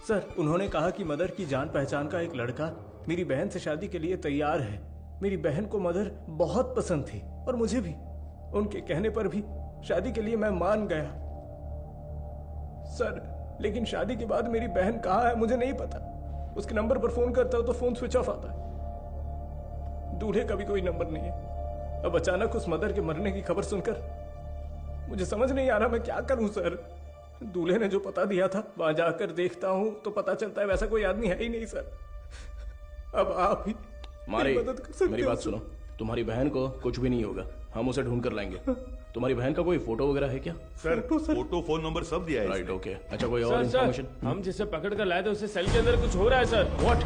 सर, उन्होंने कहा कि मदर की जान पहचान का एक लड़का मेरी बहन से शादी के लिए तैयार है। मेरी बहन को मदर बहुत पसंद थी और मुझे भी। उनके कहने पर भी शादी के लिए मैं मान गया सर। लेकिन शादी के बाद मेरी बहन कहाँ है मुझे नहीं पता। उसके नंबर पर फोन करता हूं तो फोन स्विच ऑफ आता है। दूल्हे का भी कोई नंबर नहीं है। अब अचानक उस मदर के मरने की खबर सुनकर मुझे समझ नहीं आ रहा मैं क्या करूं सर। दूल्हे ने जो पता दिया था वहां जाकर देखता हूं तो पता चलता है वैसा कोई आदमी है ही नहीं सर। अब आप ही मारे, मदद कर सकते मेरी हो बात सर। सुनो। तुम्हारी बहन को कुछ भी नहीं होगा, हम उसे ढूंढ कर लाएंगे। तुम्हारी बहन का कोई फोटो वगैरह है क्या? सर फोटो फोन नंबर सब दिया है। Right, okay. अच्छा कोई और सर, इन्फॉर्मेशन? हम जिसे पकड़ कर लाए थे उससे सेल के अंदर कुछ हो रहा है सर। व्हाट?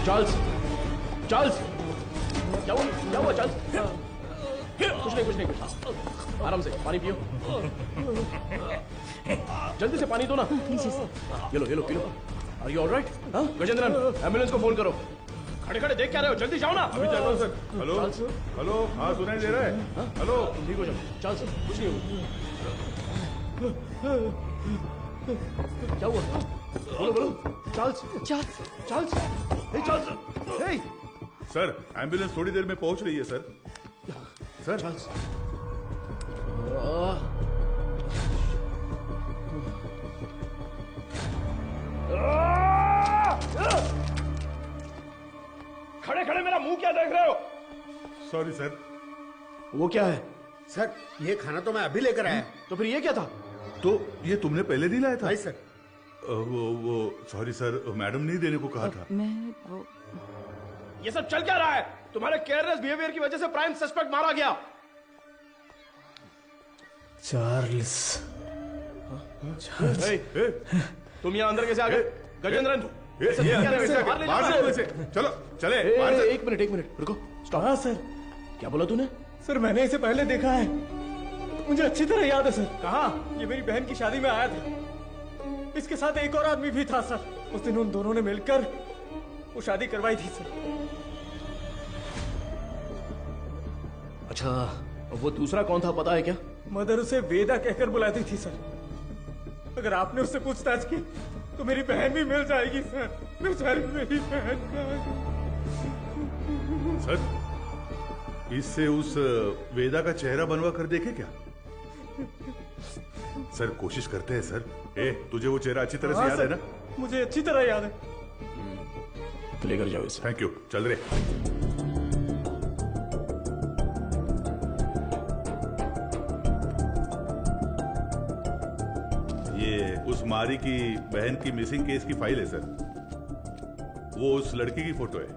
चार्ल्स, चार्ल्स, क्या हुआ? क्या हुआ चार्ल्स? कुछ नहीं, कुछ नहीं, कुछ। आराम से पानी पियो। जल्दी से पानी दो ना। ये लो, ये लो, पी लो। Are you alright? हाँ गजेंद्रन, एम्बुलेंस को फोन करो। खड़े खड़े देख क्या रहे हो? जल्दी जाओ ना। अभी जाओ सर। हेलो हेलो, हाँ सुनाई दे रहा है? हेलो, ठीक हो जाओ। चार्ल्स, कुछ नहीं होगा। क्या हुआ? बोलो बोलो। चार्ल्स, चार्ल्स, चार्ल्स, हे चार्ल्स, हे। सर एम्बुलेंस थोड़ी देर में पहुंच रही है सर। सर चार्ल्स, खड़े खड़े मेरा मुंह क्या देख रहे हो? Sorry sir. वो क्या है? सर ये खाना तो मैं अभी लेकर आया। तो फिर ये क्या था? तो ये तुमने पहले नहीं लाया था? नहीं सर। वो सॉरी सर, मैडम नहीं देने को कहा था। ये सब चल क्या रहा है? तुम्हारे केयरलेस बिहेवियर की वजह से प्राइम सस्पेक्ट मारा गया। चार्ल्स, हे, हे, तुम यहाँ अंदर कैसे आ गए? गजेंद्रन, चलो चले। एक मिनट, एक मिनट रुको, स्टॉप। हाँ सर। क्या बोला तूने? सर मैंने इसे पहले देखा है, मुझे अच्छी तरह याद है सर। कहाँ? ये मेरी बहन की शादी में आया था। इसके साथ एक और आदमी भी था सर। उस दिन उन दोनों ने मिलकर वो शादी करवाई थी सर। अच्छा, वो दूसरा कौन था पता है क्या? मदर उसे वेदा कहकर बुलाती थी सर। अगर आपने उससे पूछताछ की तो मेरी बहन भी मिल जाएगी सर। बेचारी मेरी बहन। सर इससे उस वेदा का चेहरा बनवा कर देखे क्या? सर कोशिश करते हैं सर। तुझे वो चेहरा अच्छी तरह से याद है ना? मुझे अच्छी तरह याद है। लेकर जाओ इसे। थैंक यू, चल रहे। ये उस मारी की बहन की मिसिंग केस की फाइल है सर। वो उस लड़की की फोटो है।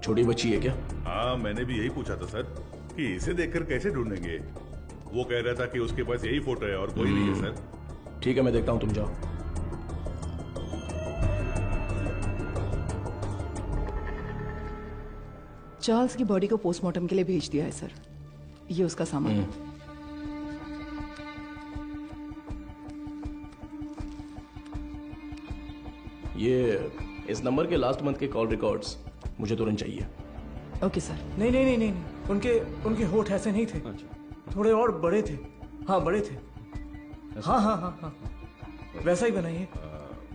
छोटी बच्ची है क्या? हाँ मैंने भी यही पूछा था सर कि इसे देखकर कैसे ढूंढेंगे। वो कह रहा था कि उसके पास यही फोटो है और कोई नहीं है सर। ठीक है मैं देखता हूं, तुम जाओ। चार्ल्स की बॉडी को पोस्टमार्टम के लिए भेज दिया है सर। ये उसका सामान है। ये इस नंबर के लास्ट मंथ के कॉल रिकॉर्ड्स मुझे तुरंत चाहिए। Okay sir. नहीं नहीं नहीं नहीं, उनके होठ ऐसे नहीं थे। थोड़े और बड़े थे। हाँ बड़े थे। हाँ हाँ हाँ हाँ, वैसा ही बनाइए।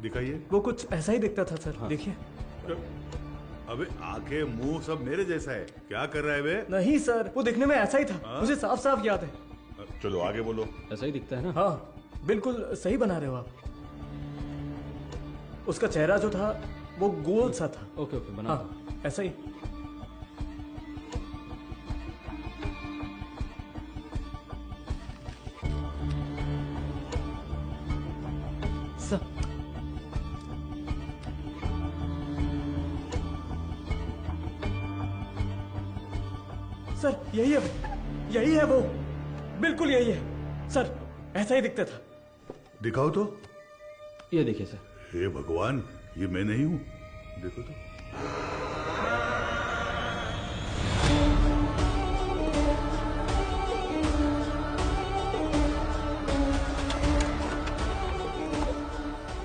दिखाइए। वो कुछ ऐसा ही दिखता था सर। देखिए। अबे आंखें मुंह सब मेरे जैसा है। क्या कर रहा है वे? नहीं सर, वो दिखने में ऐसा ही था। मुझे साफ साफ याद है। चलो आगे बोलो। ऐसा ही दिखता है ना? हाँ बिल्कुल सही बना रहे हो आप। उसका चेहरा जो था वो गोल सा था। ओके ओके, बना। हाँ ऐसा ही। सर यही है वो, बिल्कुल यही है सर। ऐसा ही दिखता था। दिखाओ तो। ये देखिए सर। हे भगवान, ये मैं नहीं हूं। देखो तो।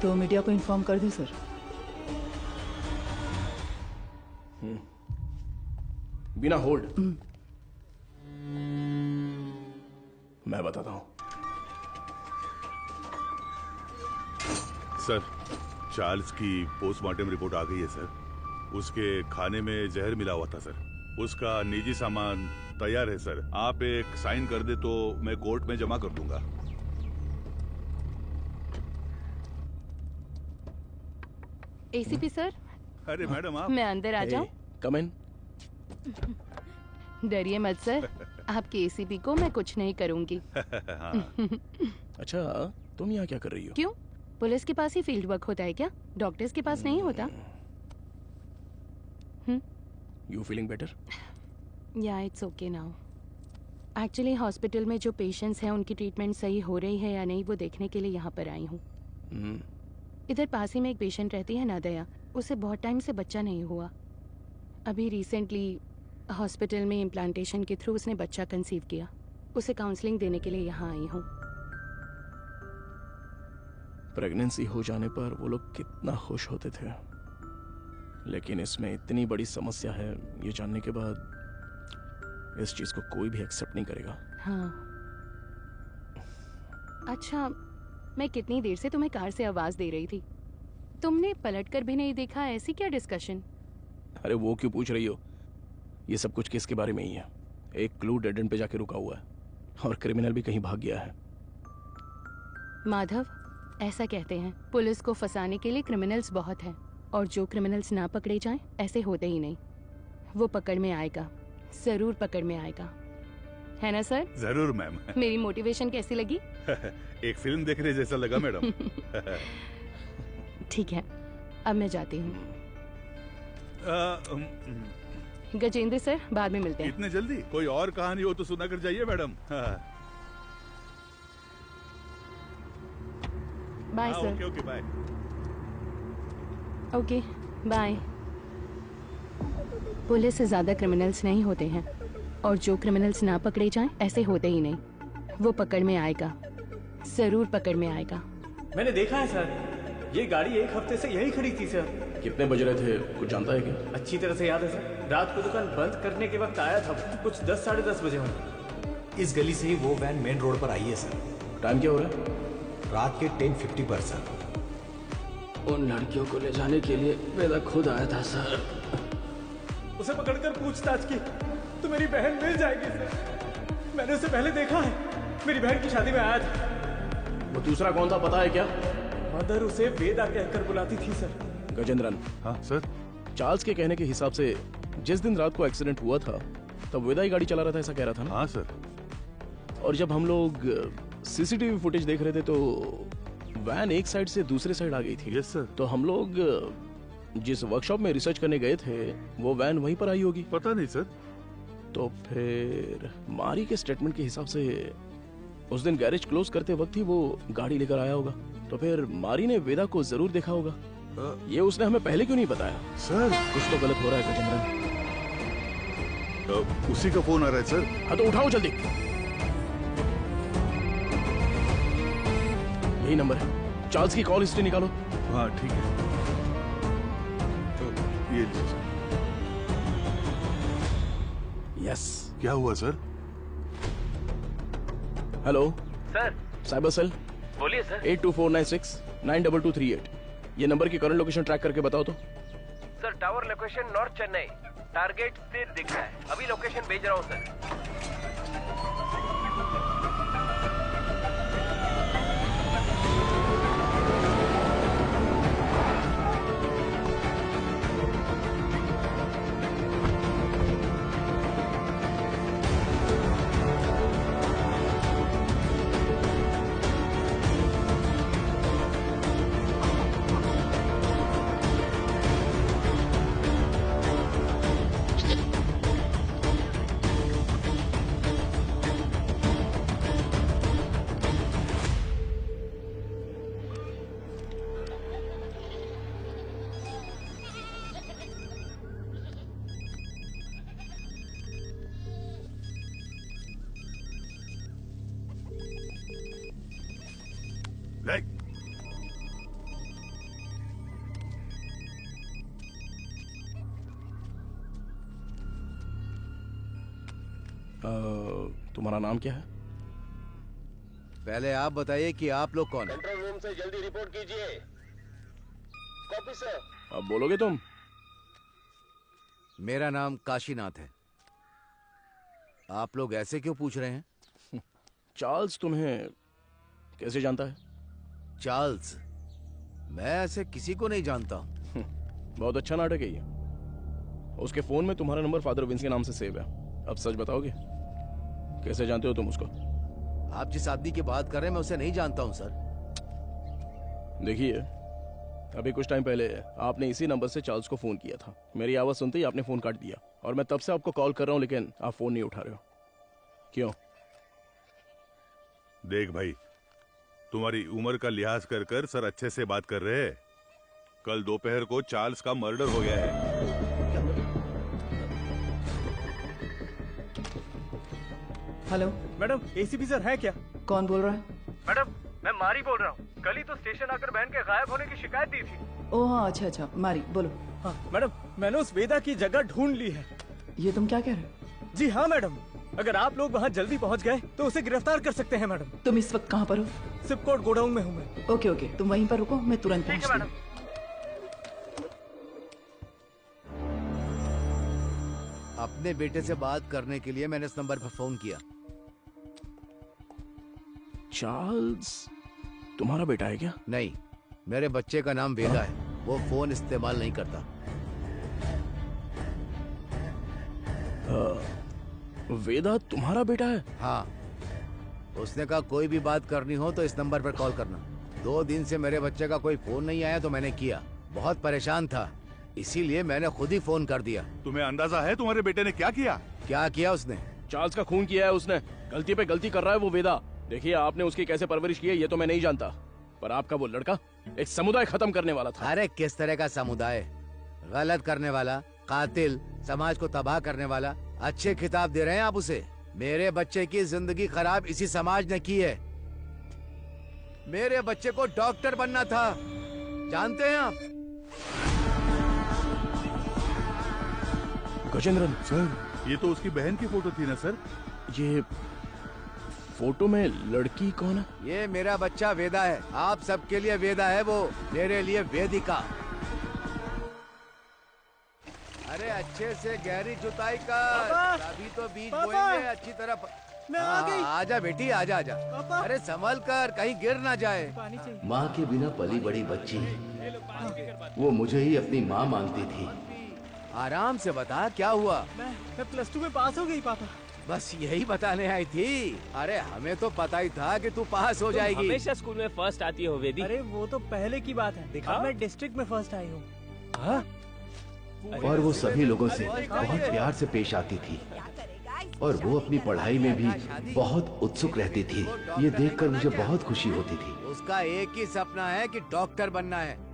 तो मीडिया को इन्फॉर्म कर दें सर। बिना होल्ड। मैं बताता हूं। सर, चार्ल्स की पोस्टमार्टम रिपोर्ट आ गई है सर। उसके खाने में जहर मिला हुआ था सर। उसका निजी सामान तैयार है सर। आप एक साइन कर दे तो मैं कोर्ट में जमा कर दूंगा। ACP sir. अरे मैडम आप। मैं अंदर आ जाऊं? कम इन। डरिए मत सर, आपके एसीपी को मैं कुछ नहीं करूंगी। अच्छा, तुम यहाँ क्या कर रही हो? क्यों? पुलिस के पास ही फील्ड वर्क होता है क्या? डॉक्टर्स के पास नहीं होता? You feeling better? या it's okay now. Actually hospital में जो पेशेंट्स हैं उनकी ट्रीटमेंट सही हो रही है या नहीं वो देखने के लिए यहाँ पर आई हूँ। इधर पास ही में एक पेशेंट रहती है नादया, उसे बहुत टाइम से बच्चा नहीं हुआ। अभी रिसेंटली हॉस्पिटल में इम्प्लांटेशन के थ्रू उसने बच्चा कंसीव किया। उसे काउंसलिंग देने के लिए यहाँ आई हूँ। प्रेगनेंसी हो जाने पर वो लोग कितना खुश होते थे, लेकिन इसमें इतनी बड़ी समस्या है ये जानने के बाद इस चीज को कोई भी एक्सेप्ट नहीं करेगा। हाँ। अच्छा, मैं कितनी देर से तुम्हें कार से आवाज दे रही थी, तुमने पलटकर भी नहीं देखा? ऐसी क्या डिस्कशन? अरे वो क्यों पूछ रही हो? ये सब कुछ केस के बारे में ही है। एक क्लू डेड एंड पे जाके रुका हुआ है और क्रिमिनल भी कहीं भाग गया है। माधव, ऐसा कहते हैं पुलिस को फंसाने के लिए क्रिमिनल्स बहुत हैं, और जो क्रिमिनल्स ना पकड़े जाएं ऐसे होते ही नहीं। वो पकड़ में आएगा, जरूर पकड़ में आएगा, है ना सर? जरूर मैम। मेरी मोटिवेशन कैसी लगी? एक फिल्म देखने जैसा लगा मैडम। ठीक है, अब मैं जाती हूँ। गजेंद्र सर, बाद में मिलते हैं। इतने जल्दी? कोई और कहानी हो तो सुना कर जाइए madam. Bye sir. Okay okay bye. Okay bye. Police से ज्यादा क्रिमिनल्स नहीं होते हैं, और जो क्रिमिनल्स ना पकड़े जाएं ऐसे होते ही नहीं। वो पकड़ में आएगा, जरूर पकड़ में आएगा। मैंने देखा है सर, ये गाड़ी एक हफ्ते से यही खड़ी थी सर। कितने बज रहे थे कुछ जानता है क्या? अच्छी तरह से याद है सर, रात को दुकान बंद करने के वक्त आया था, कुछ 10 साढ़े 10 बजे होंगे। इस गली से ही वो वैन मेन रोड पर आई है सर। टाइम क्या हो रहा है? रात के 10:50 पर सर। उन लड़कियों को ले जाने के लिए वेदा खुद आया था सर। उसे पकड़कर पूछताछ की तो मेरी बहन मिल जाएगी सर। मैंने उसे पहले देखा है, मेरी बहन की शादी में आया था। वो दूसरा कौन था पता है क्या? मदर उसे वेदा कहकर बुलाती थी सर। गजेंद्रन। हाँ सर। चार्ल्स के कहने के हिसाब से जिस दिन रात को एक्सीडेंट हुआ था तब वेदा ही गाड़ी चला रहा था, ऐसा कह रहा था ना? हाँ सर। और जब हम लोग सीसीटीवी फुटेज देख रहे थे तो वैन एक साइड से दूसरे साइड आ गई थी। Yes sir. तो हम लोग जिस वर्कशॉप में रिसर्च करने गए थे वो वैन वहीं पर आई होगी। पता नहीं सर। तो फिर मारी के स्टेटमेंट के हिसाब से उस दिन गैरेज क्लोज करते वक्त ही वो गाड़ी लेकर आया होगा। तो फिर मारी ने वेदा को जरूर देखा होगा। ये उसने हमें पहले क्यों नहीं बताया? सर कुछ तो गलत हो रहा है गजेंद्रन। उसी का फोन आ रहा है सर। हाँ तो उठाओ जल्दी। यही नंबर है। चार्ल्स की कॉल हिस्ट्री निकालो। हाँ ठीक है। तो ये यस। क्या हुआ sir? Hello sir. Cyber cell. बोलिए सर। 8249692238। ये नंबर की करंट लोकेशन ट्रैक करके बताओ तो। Sir tower location north Chennai, target स्थिर दिख रहा है। अभी लोकेशन भेज रहा हूँ सर। तुम्हारा नाम क्या है? पहले आप बताइए कि आप लोग कौन हैं? कंट्रोल रूम से जल्दी रिपोर्ट कीजिए। Copy sir. अब बोलोगे तुम? मेरा नाम काशीनाथ है। आप लोग ऐसे क्यों पूछ रहे हैं? चार्ल्स तुम्हें कैसे जानता है? चार्ल्स? मैं ऐसे किसी को नहीं जानता हूं। बहुत अच्छा नाटक है ये। उसके फोन में तुम्हारा नंबर फादर विंस के नाम से सेव है। अब सच बताओगे, कैसे जानते हो तुम उसको? आप जिस आदमी की बात कर रहे हैं मैं उसे नहीं जानता हूं सर। देखिए, अभी कुछ टाइम पहले आपने इसी नंबर से चार्ल्स को फोन किया था। मेरी आवाज सुनते ही आपने फोन काट दिया और मैं तब से आपको कॉल कर रहा हूं, लेकिन आप फोन नहीं उठा रहे हो। क्यों? देख भाई, तुम्हारी उम्र का लिहाज कर कर सर अच्छे से बात कर रहे हैं। कल दोपहर को चार्ल्स का मर्डर हो गया है। हेलो मैडम, एसीपी सर है क्या? कौन बोल रहा है? मैडम, मैं मारी बोल रहा हूँ। कल ही तो स्टेशन आकर बहन के गायब होने की शिकायत दी थी। ओह हाँ, अच्छा अच्छा, मारी बोलो। हाँ मैडम, मैंने उस वेदा की जगह ढूंढ ली है। ये तुम क्या कह रहे हो? जी हाँ मैडम, अगर आप लोग वहाँ जल्दी पहुँच गए तो उसे गिरफ्तार कर सकते हैं मैडम। तुम इस वक्त कहाँ पर हो? सिपकोट गोडाउन में हूँ मैं। ओके ओके, तुम वहीं पर रुको, मैं तुरंत ठीक है पहुँचती हूँ। अपने बेटे से बात करने के लिए मैंने इस नंबर पर फोन किया। चार्ल्स तुम्हारा बेटा है क्या? नहीं, मेरे बच्चे का नाम वेदा है। वो फोन इस्तेमाल नहीं करता। वेदा तुम्हारा बेटा है? हाँ, उसने कहा कोई भी बात करनी हो तो इस नंबर पर कॉल करना। 2 दिन से मेरे बच्चे का कोई फोन नहीं आया तो मैंने किया। बहुत परेशान था, इसीलिए मैंने खुद ही फोन कर दिया। तुम्हें अंदाजा है तुम्हारे बेटे ने क्या किया? क्या किया उसने? चार्ल्स का खून किया है उसने। गलती पे गलती कर रहा है वो वेदा। देखिए, आपने उसकी कैसे परवरिश की है ये तो मैं नहीं जानता, पर आपका वो लड़का एक समुदाय खत्म करने वाला था। अरे किस तरह का समुदाय? गलत करने वाला, कातिल, समाज को तबाह करने वाला। अच्छे खिताब दे रहे हैं आप उसे। मेरे बच्चे की जिंदगी खराब इसी समाज ने की है। मेरे बच्चे को डॉक्टर बनना था, जानते हैं आप? गजेंद्रन सर, ये तो उसकी बहन की फोटो थी ना सर? ये फोटो में लड़की कौन है? ये मेरा बच्चा वेदा है। आप सबके लिए वेदा है, वो मेरे लिए वेदिका। अरे अच्छे से गहरी जुताई कर, अभी तो बीज बोएंगे अच्छी तरह। मैं आ गई। आजा बेटी, आजा आजा। अरे संभल कर, कहीं गिर ना जाए। माँ के बिना पली बड़ी बच्ची, वो मुझे ही अपनी माँ मानती थी। आराम से बता, क्या हुआ? मैं +2 में पास हो गई पापा। बस यही बताने आई थी। अरे हमें तो पता ही था कि तू पास हो जाएगी। हमेशा स्कूल में फर्स्ट आती हो वेदी। अरे वो तो पहले की बात है। अब मैं डिस्ट्रिक्ट में फर्स्ट आई हूँ। और वो सभी लोगों से बहुत प्यार से पेश आती थी और वो अपनी पढ़ाई में भी बहुत उत्सुक रहती थी। ये देखकर मुझे बहुत खुशी होती थी। उसका एक ही सपना है कि डॉक्टर बनना है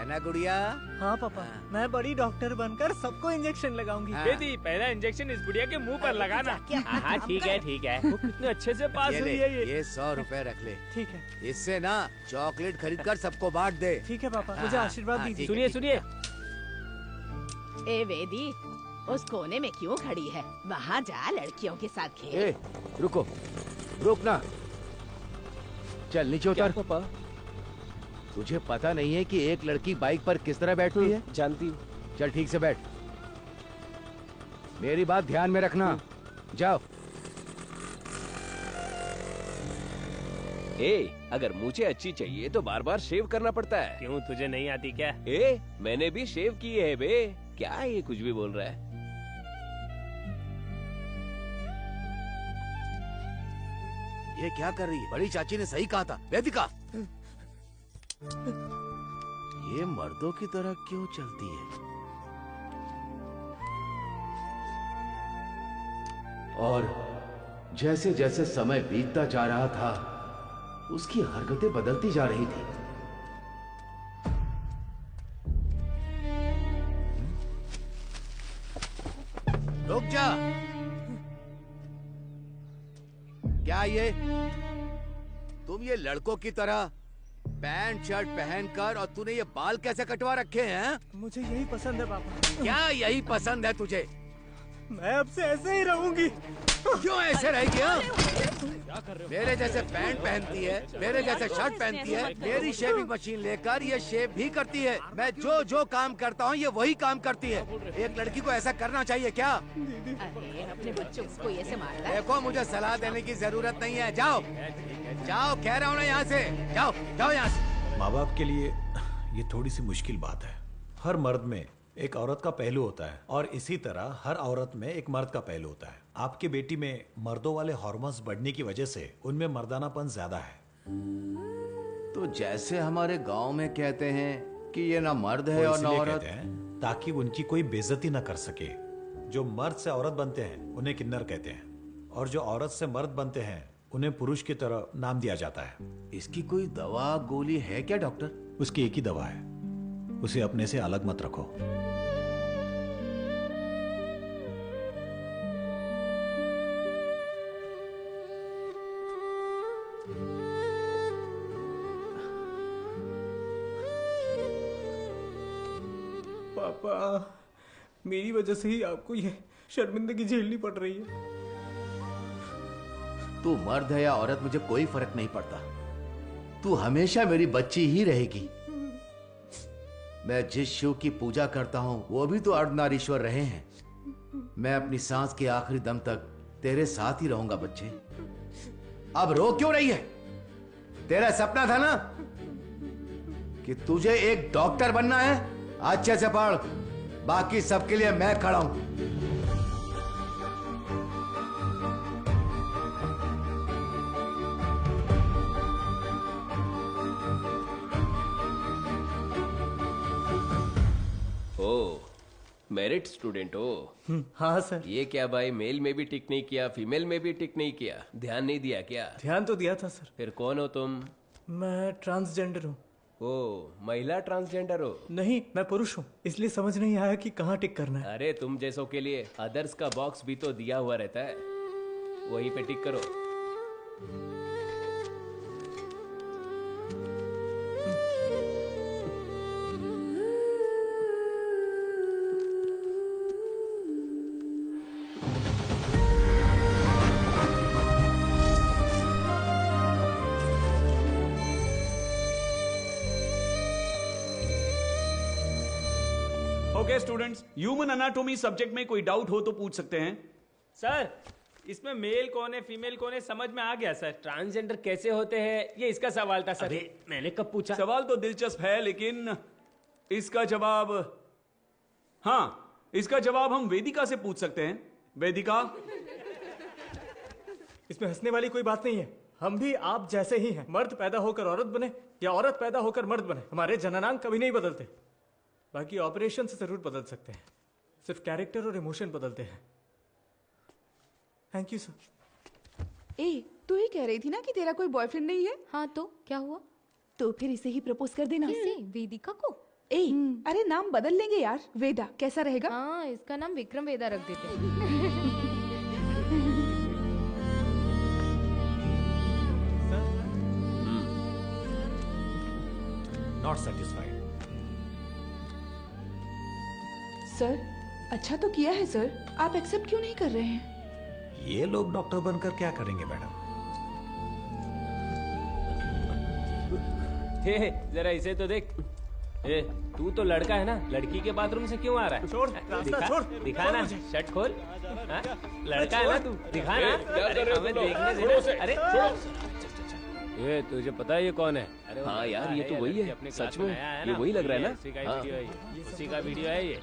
ना गुड़िया? हाँ पापा, मैं बड़ी डॉक्टर बनकर सबको इंजेक्शन लगाऊंगी। बेटी, पहला इंजेक्शन इस बुढ़िया के मुंह पर लगाना। हाँ ठीक है ठीक है। वो कितने अच्छे से पास हुई है ये 100 रुपए रख ले। ठीक है। इससे ना चॉकलेट खरीद कर सबको बांट दे। ठीक है पापा, मुझे आशीर्वाद दीजिए। सुनिए सुनिए। ए वेदी, उस कोने में क्यों खड़ी है? वहाँ जा, लड़कियों के साथ खेल। रुको, रुक ना। चल नीचे उतर। पापा, तुझे पता नहीं है कि एक लड़की बाइक पर किस तरह बैठती है? जानती हूँ। चल ठीक से बैठ। मेरी बात ध्यान में रखना। जाओ। अगर मुझे अच्छी चाहिए तो बार बार शेव करना पड़ता है। क्यों, तुझे नहीं आती क्या? मैंने भी शेव की है बे। क्या ये कुछ भी बोल रहा है? ये क्या कर रही है? बड़ी चाची ने सही कहा था, वेदिका। ये मर्दों की तरह क्यों चलती है? और जैसे जैसे समय बीतता जा रहा था, उसकी हरकतें बदलती जा रही थी। रुक जा। क्या ये तुम ये लड़कों की तरह पैंट शर्ट पहनकर, और तूने ये बाल कैसे कटवा रखे हैं? मुझे यही पसंद है पापा। क्या यही पसंद है तुझे? मैं अब से ऐसे ही रहूंगी। क्यों ऐसे रहेगी? हाँ? मेरे जैसे पैंट पहनती है, मेरे जैसे शर्ट पहनती है, मेरी शेविंग मशीन लेकर ये शेव भी करती है। मैं जो काम करता हूँ ये वही काम करती है। एक लड़की को ऐसा करना चाहिए क्या? अरे अपने बच्चों को ऐसे मारता है? देखो मुझे सलाह देने की जरूरत नहीं है। जाओ जाओ, कह रहा हूँ ना यहाँ से जाओ, जाओ यहाँ से। माँ बाप के लिए ये थोड़ी सी मुश्किल बात है। हर मर्द में एक औरत का पहलू होता है और इसी तरह हर औरत में एक मर्द का पहलू होता है। आपकी बेटी में मर्दों वाले हार्मोन्स बढ़ने की वजह से उनमें मर्दानापन ज्यादा है। तो जैसे हमारे गांव में कहते हैं कि ये ना मर्द है और ना औरत, ताकि उनकी कोई बेइज्जती ना कर सके। जो मर्द से औरत बनते हैं उन्हें किन्नर कहते हैं और जो औरत से मर्द बनते हैं उन्हें पुरुष की तरह नाम दिया जाता है। इसकी कोई दवा गोली है क्या डॉक्टर? उसकी एक ही दवा है, उसे अपने से अलग मत रखो। पापा, मेरी वजह से ही आपको ये शर्मिंदगी झेलनी पड़ रही है। तू मर्द है या औरत मुझे कोई फर्क नहीं पड़ता। तू हमेशा मेरी बच्ची ही रहेगी। मैं जिस शिव की पूजा करता हूं वो भी तो अर्धनारीश्वर रहे हैं। मैं अपनी सांस के आखिरी दम तक तेरे साथ ही रहूंगा बच्चे। अब रो क्यों रही है? तेरा सपना था ना कि तुझे एक डॉक्टर बनना है। अच्छे से पढ़, बाकी सबके लिए मैं खड़ा हूं। मेरिट स्टूडेंट हो? हाँ सर। ये क्या भाई, मेल में भी टिक नहीं किया, फीमेल में भी टिक नहीं किया, ध्यान नहीं दिया क्या? ध्यान तो दिया था सर। फिर कौन हो तुम? मैं ट्रांसजेंडर हूँ। ओ, महिला ट्रांसजेंडर हो? नहीं, मैं पुरुष हूँ, इसलिए समझ नहीं आया कि कहाँ टिक करना है। अरे तुम जैसों के लिए अदर्स का बॉक्स भी तो दिया हुआ रहता है, वहीं पे टिक करो। Okay students, human anatomy subject में कोई डाउट हो तो पूछ सकते हैं। सर, इसमें मेल कौन है फीमेल कौन है समझ में आ गया सर। ट्रांसजेंडर कैसे होते हैं ये इसका सवाल था सर। अरे मैंने कब पूछा? सवाल तो दिलचस्प है लेकिन इसका जवाब, हाँ, इसका जवाब हम वेदिका से पूछ सकते हैं। वेदिका, इसमें हंसने वाली कोई बात नहीं है। हम भी आप जैसे ही हैं। मर्द पैदा होकर औरत बने या औरत पैदा होकर मर्द बने, हमारे जननांग कभी नहीं बदलते। बाकी ऑपरेशन से जरूर बदल सकते हैं, सिर्फ कैरेक्टर और इमोशन बदलते हैं। Thank you sir. ए, तू ही कह रही थी ना कि तेरा कोई बॉयफ्रेंड नहीं है? हाँ तो क्या हुआ? तो फिर इसे ही प्रपोज कर देना। किसे? वेदिका को? ए, अरे नाम बदल लेंगे यार। वेदा कैसा रहेगा? हाँ, इसका नाम विक्रम वेदा रख देते हैं। Not satisfied. सर, अच्छा तो किया है सर, आप एक्सेप्ट क्यों नहीं कर रहे हैं? ये लोग डॉक्टर बनकर क्या करेंगे मैडम? हे, जरा इसे तो देख। ए, तू तो लड़का है ना, लड़की के बाथरूम से क्यों आ रहा है? छोड़, रास्ता छोड़, दिखा ना, शर्ट खोल। हाँ? लड़का है ना तू, दिखा ना। अरे हमें देखने देना। अरे ये तुझे पता है ये कौन है? अरे हाँ यार, ये तो वही है। सच में ये वही लग रहा है ना? उसी का वीडियो है ये।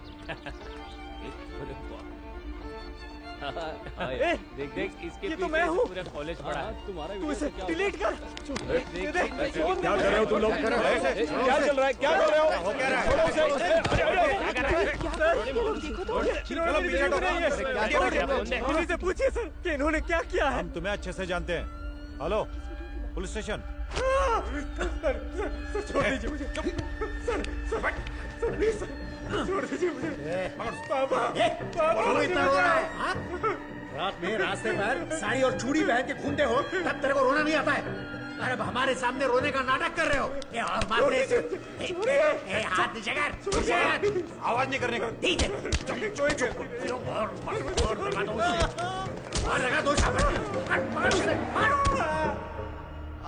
देख देख, इसके ये तो मैं हूँ। पूरा कॉलेज पढ़ा है। तुम्हारा तू इसे डिलीट कर। क्या कर रहे हो तुम लोग? क्या चल रहा है? क्या कर रहे हो? क्या से पूछिए सर कि इन्होंने क्या किया है। हम तुम्हें अच्छे से जानते हैं। Hello, police station. सर छोड़ दीजिए मुझे। सर प्लीज छोड़ दीजिए मुझे। पापा, क्यों इतना रो रहा है? हाँ? रात में रास्ते पर साड़ी और चूड़ी पहन के घूमते हो, तब तेरे को रोना नहीं आता है? अरे अब हमारे सामने रोने का नाटक कर रहे हो। ए, और मारते हाथ नीचे कर, आवाज नहीं करने का। ठीक है,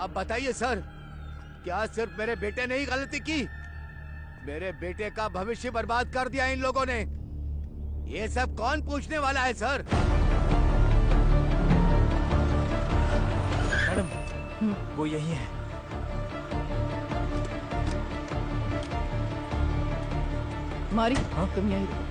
आप बताइए सर, क्या सिर्फ मेरे बेटे ने ही गलती की? मेरे बेटे का भविष्य बर्बाद कर दिया इन लोगों ने। ये सब कौन पूछने वाला है सर? मैडम, वो यही है। मारी, तुम यहीं रहो।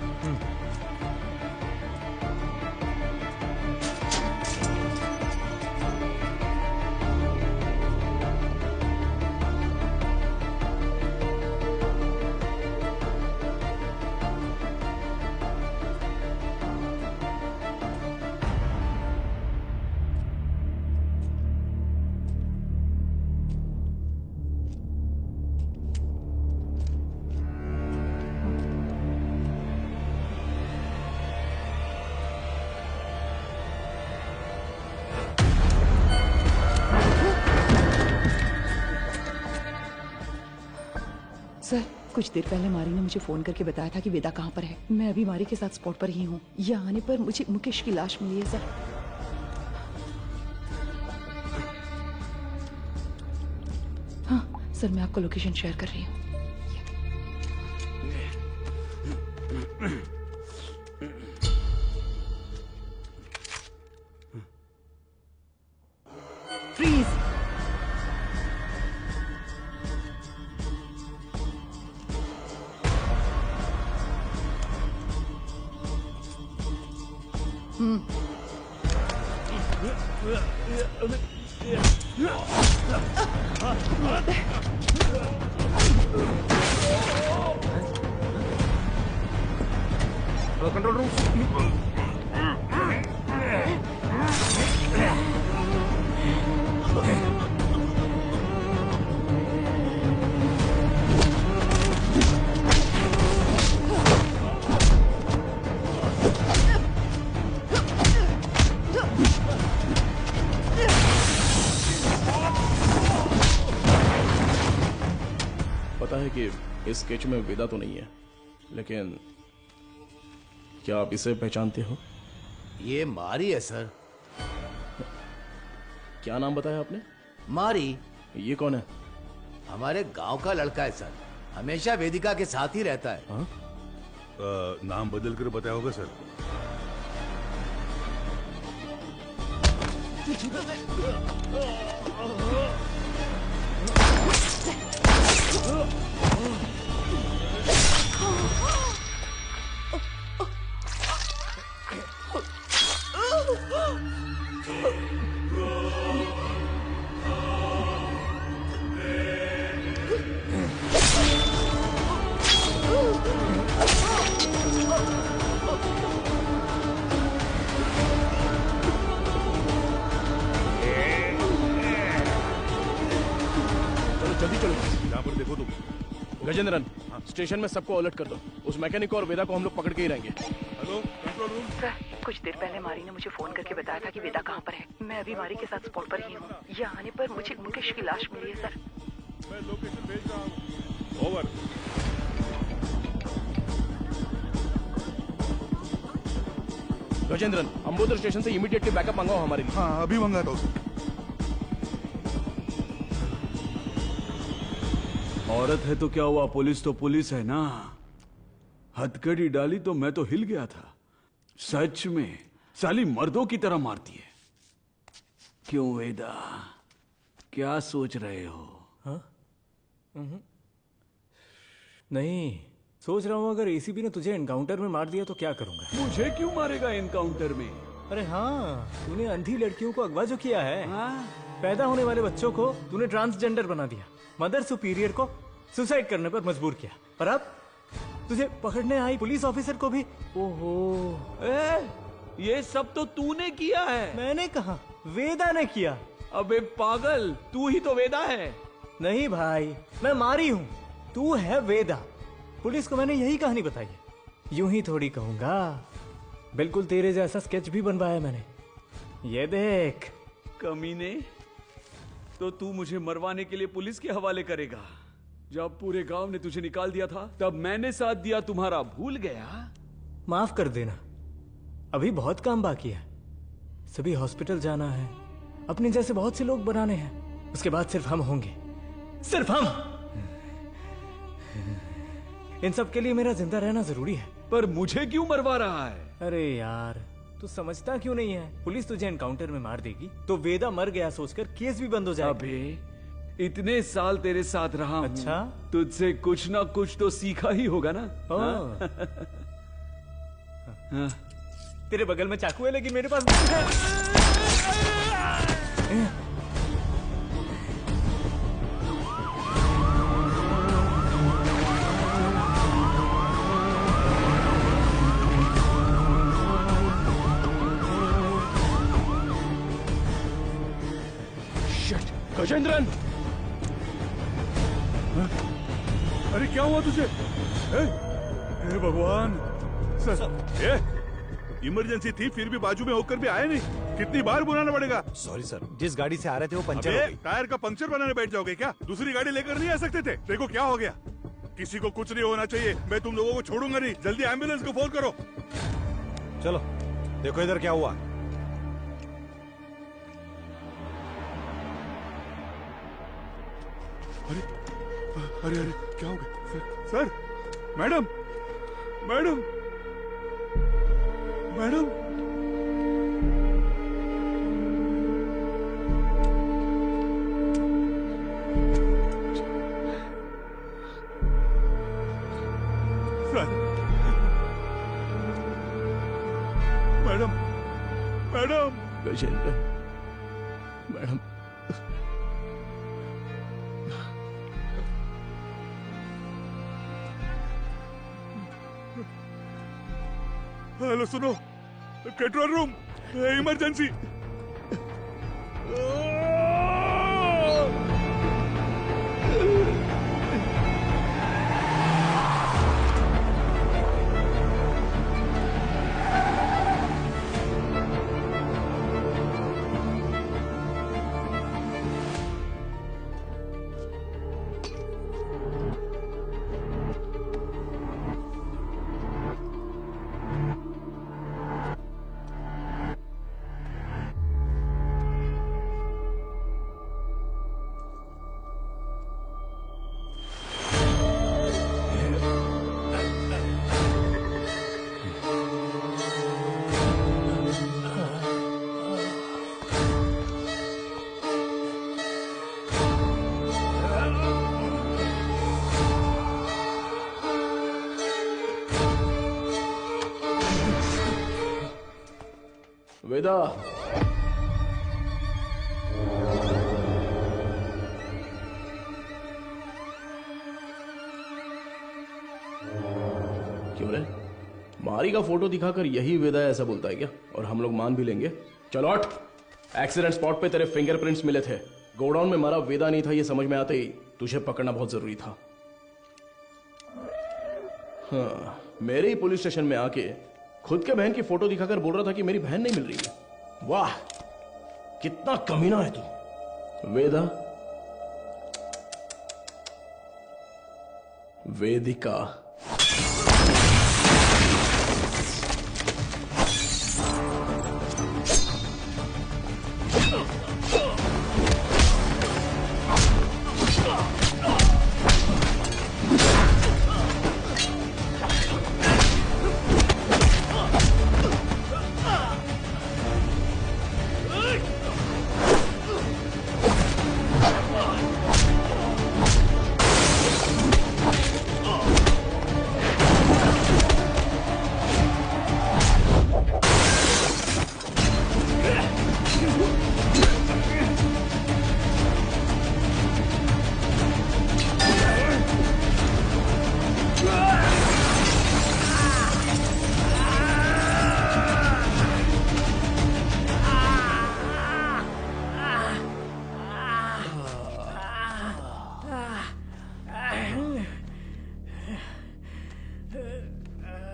सर, कुछ देर पहले मारी ने मुझे फोन करके बताया था कि वेदा कहाँ पर है। मैं अभी मारी के साथ स्पॉट पर ही हूँ। यहाँ आने पर मुझे मुकेश की लाश मिली है सर। हाँ सर, मैं आपको लोकेशन शेयर कर रही हूँ। फ्रीज। Control room. पता है कि इस स्केच में वेदा तो नहीं है, लेकिन क्या आप इसे पहचानते हो? ये मारी है सर। क्या नाम बताया आपने? मारी। ये कौन है? हमारे गांव का लड़का है सर, हमेशा वेदिका के साथ ही रहता है। नाम बदल कर बताया होगा सर। जल्दी चलो, यहाँ पर देखो तुम। गजेंद्रन, स्टेशन में सबको अलर्ट कर दो। उस मैकेनिक और वेदा को हम लोग पकड़ के ही रहेंगे। Hello, control room. सर, कुछ देर पहले मारी ने मुझे फोन करके बताया था कि वेदा कहाँ पर है। मैं अभी मारी के साथ स्पॉट पर ही हूँ। यहाँ आने पर मुझे मुकेश की लाश मिली है सर। मैं लोकेशन भेज रहा हूँ। ओवर। गजेंद्रन, अंबोदर स्टेशन से इमीडिएटली बैकअप मंगाओ हमारे लिए। हाँ, अभी मंगाता हूँ। औरत है तो क्या हुआ, पुलिस तो पुलिस है ना। हथकड़ी डाली तो मैं तो हिल गया था। सच में साली मर्दों की तरह मारती है। क्यों वेदा, क्या सोच रहे हो? हाँ? नहीं, सोच रहा हूँ अगर एसीपी ने तुझे एनकाउंटर में मार दिया तो क्या करूंगा। मुझे क्यों मारेगा एनकाउंटर में? अरे हाँ, तूने अंधी लड़कियों को अगवा जो किया है। पैदा होने वाले बच्चों को तूने ट्रांसजेंडर बना दिया। मदर सुपीरियर को सुसाइड करने पर मजबूर किया। और अब तुझे पकड़ने आई पुलिस ऑफिसर को भी। ओहो, ये सब तो तूने किया है। मैंने कहा, वेदा ने किया। अबे पागल, तू ही तो वेदा है। नहीं भाई, मैं मारी हूँ, तू है वेदा। पुलिस को मैंने यही कहानी बताई है। यूं ही थोड़ी कहूंगा, बिल्कुल तेरे जैसा स्केच भी बनवाया मैंने। ये देख। कमीने, तो तू मुझे मरवाने के लिए पुलिस के हवाले करेगा? जब पूरे गांव ने तुझे निकाल दिया था तब मैंने साथ दिया तुम्हारा, भूल गया? माफ कर देना, अभी बहुत काम बाकी है। सभी हॉस्पिटल जाना है, अपने जैसे बहुत से लोग बनाने हैं। उसके बाद सिर्फ हम होंगे, सिर्फ हम। इन सब के लिए मेरा जिंदा रहना जरूरी है। पर मुझे क्यों मरवा रहा है? अरे यार, तू समझता क्यों नहीं है? पुलिस तुझे एनकाउंटर में मार देगी तो वेदा मर गया सोचकर केस भी बंद हो जाएगा। अबे, इतने साल तेरे साथ रहा हूं, अच्छा? तुझसे कुछ ना कुछ तो सीखा ही होगा ना? हाँ? तेरे बगल में चाकू है लेकिन मेरे पास गजेंद्रन! अरे क्या हुआ तुझे? हे भगवान! सर, इमरजेंसी थी फिर भी बाजू में होकर भी आए नहीं। कितनी बार बुलाना पड़ेगा? सॉरी सर, जिस गाड़ी से आ रहे थे वो पंचर हो गई। टायर का पंक्चर बनाने बैठ जाओगे क्या? दूसरी गाड़ी लेकर नहीं आ सकते थे? देखो क्या हो गया। किसी को कुछ नहीं होना चाहिए। मैं तुम लोगों को छोड़ूंगा नहीं। जल्दी एम्बुलेंस को फोन करो। चलो देखो इधर क्या हुआ। अरे अरे अरे क्या हो गया? Sir, madam, madam, madam. Sir, madam, madam. Gajendra, madam. Hello सुनो, कंट्रोल रूम, इमरजेंसी। वेदा, क्यों रे? मारी का फोटो दिखाकर यही वेदा ऐसा बोलता है क्या? और हम लोग मान भी लेंगे? चलो हट। एक्सीडेंट स्पॉट पे तेरे फिंगरप्रिंट्स मिले थे। गोडाउन में मरा वेदा नहीं था ये समझ में आते ही तुझे पकड़ना बहुत जरूरी था। हाँ, मेरे ही पुलिस स्टेशन में आके खुद के बहन की फोटो दिखाकर बोल रहा था कि मेरी बहन नहीं मिल रही है। वाह, कितना कमीना है तू। वेदा, वेदिका।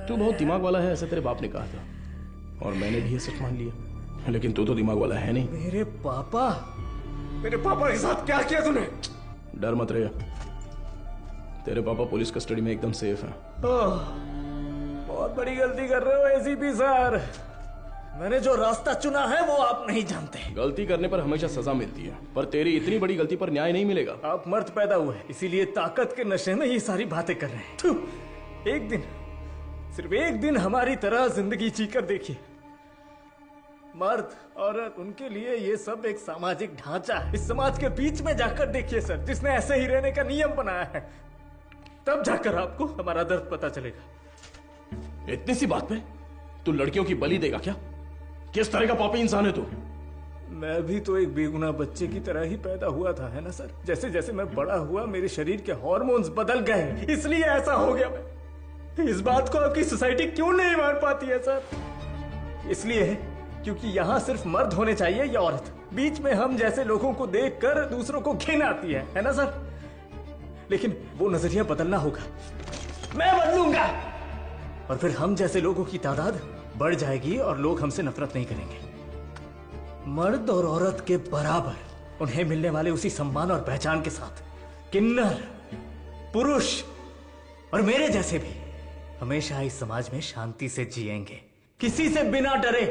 तू बहुत दिमाग वाला है ऐसा तेरे बाप ने कहा था और मैंने भी ये सच मान लिया, लेकिन तू तो दिमाग वाला है नहीं। मेरे पापा के साथ क्या किया तूने? डर मत रहे, तेरे पापा पुलिस कस्टडी में एकदम सेफ हैं। बहुत बड़ी गलती कर रहे हो एसीपी सर। मैंने जो रास्ता चुना है वो आप नहीं जानते। गलती करने पर हमेशा सजा मिलती है, पर तेरी इतनी बड़ी गलती पर न्याय नहीं मिलेगा। आप मर्द पैदा हुए इसीलिए ताकत के नशे में ये सारी बातें कर रहे हैं। थू, एक दिन, सिर्फ एक दिन हमारी तरह जिंदगी जीकर देखिए। मर्द औरत उनके लिए ये सब एक सामाजिक ढांचा है। इस समाज के बीच में जाकर देखिए सर, जिसने ऐसे ही रहने का नियम बनाया है, तब जाकर आपको हमारा दर्द पता चलेगा। इतनी सी बात पे तू लड़कियों की बलि देगा क्या? किस तरह का पापी इंसान है तू? मैं भी तो एक बेगुनाह बच्चे की तरह ही पैदा हुआ था, है ना सर? जैसे जैसे मैं बड़ा हुआ मेरे शरीर के हार्मोन्स बदल गए, इसलिए ऐसा हो गया। मैं इस बात को आपकी सोसाइटी क्यों नहीं मान पाती है सर? इसलिए क्योंकि यहाँ सिर्फ मर्द होने चाहिए या औरत। बीच में हम जैसे लोगों को देखकर दूसरों को घिन आती है ना सर? लेकिन वो नजरिया बदलना होगा, मैं बदलूंगा, और फिर हम जैसे लोगों की तादाद बढ़ जाएगी और लोग हमसे नफरत नहीं करेंगे। मर्द और औरत के बराबर उन्हें मिलने वाले उसी सम्मान और पहचान के साथ किन्नर, पुरुष और मेरे जैसे भी हमेशा इस समाज में शांति से जिएंगे, किसी से बिना डरे।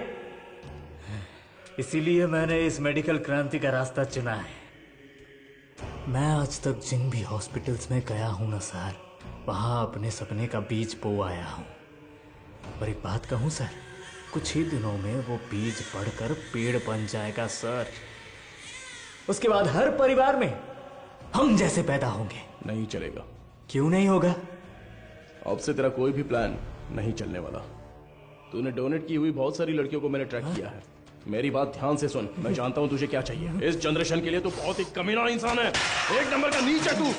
इसीलिए मैंने इस मेडिकल क्रांति का रास्ता चुना है। मैं आज तक जिन भी हॉस्पिटल्स में गया हूं ना सर, वहां अपने सपने का बीज बो आया हूं। और एक बात कहूं सर, कुछ ही दिनों में वो बीज बढ़कर पेड़ बन जाएगा सर। उसके बाद हर परिवार में हम जैसे पैदा होंगे। नहीं चलेगा। क्यों नहीं होगा? अब से तेरा कोई भी प्लान नहीं चलने वाला। तूने डोनेट की हुई बहुत सारी लड़कियों को मैंने ट्रैक किया है। मेरी बात ध्यान से सुन, मैं जानता हूं तुझे क्या चाहिए। इस जनरेशन के लिए तू बहुत ही कमीना इंसान है, एक नंबर का नीच है तू।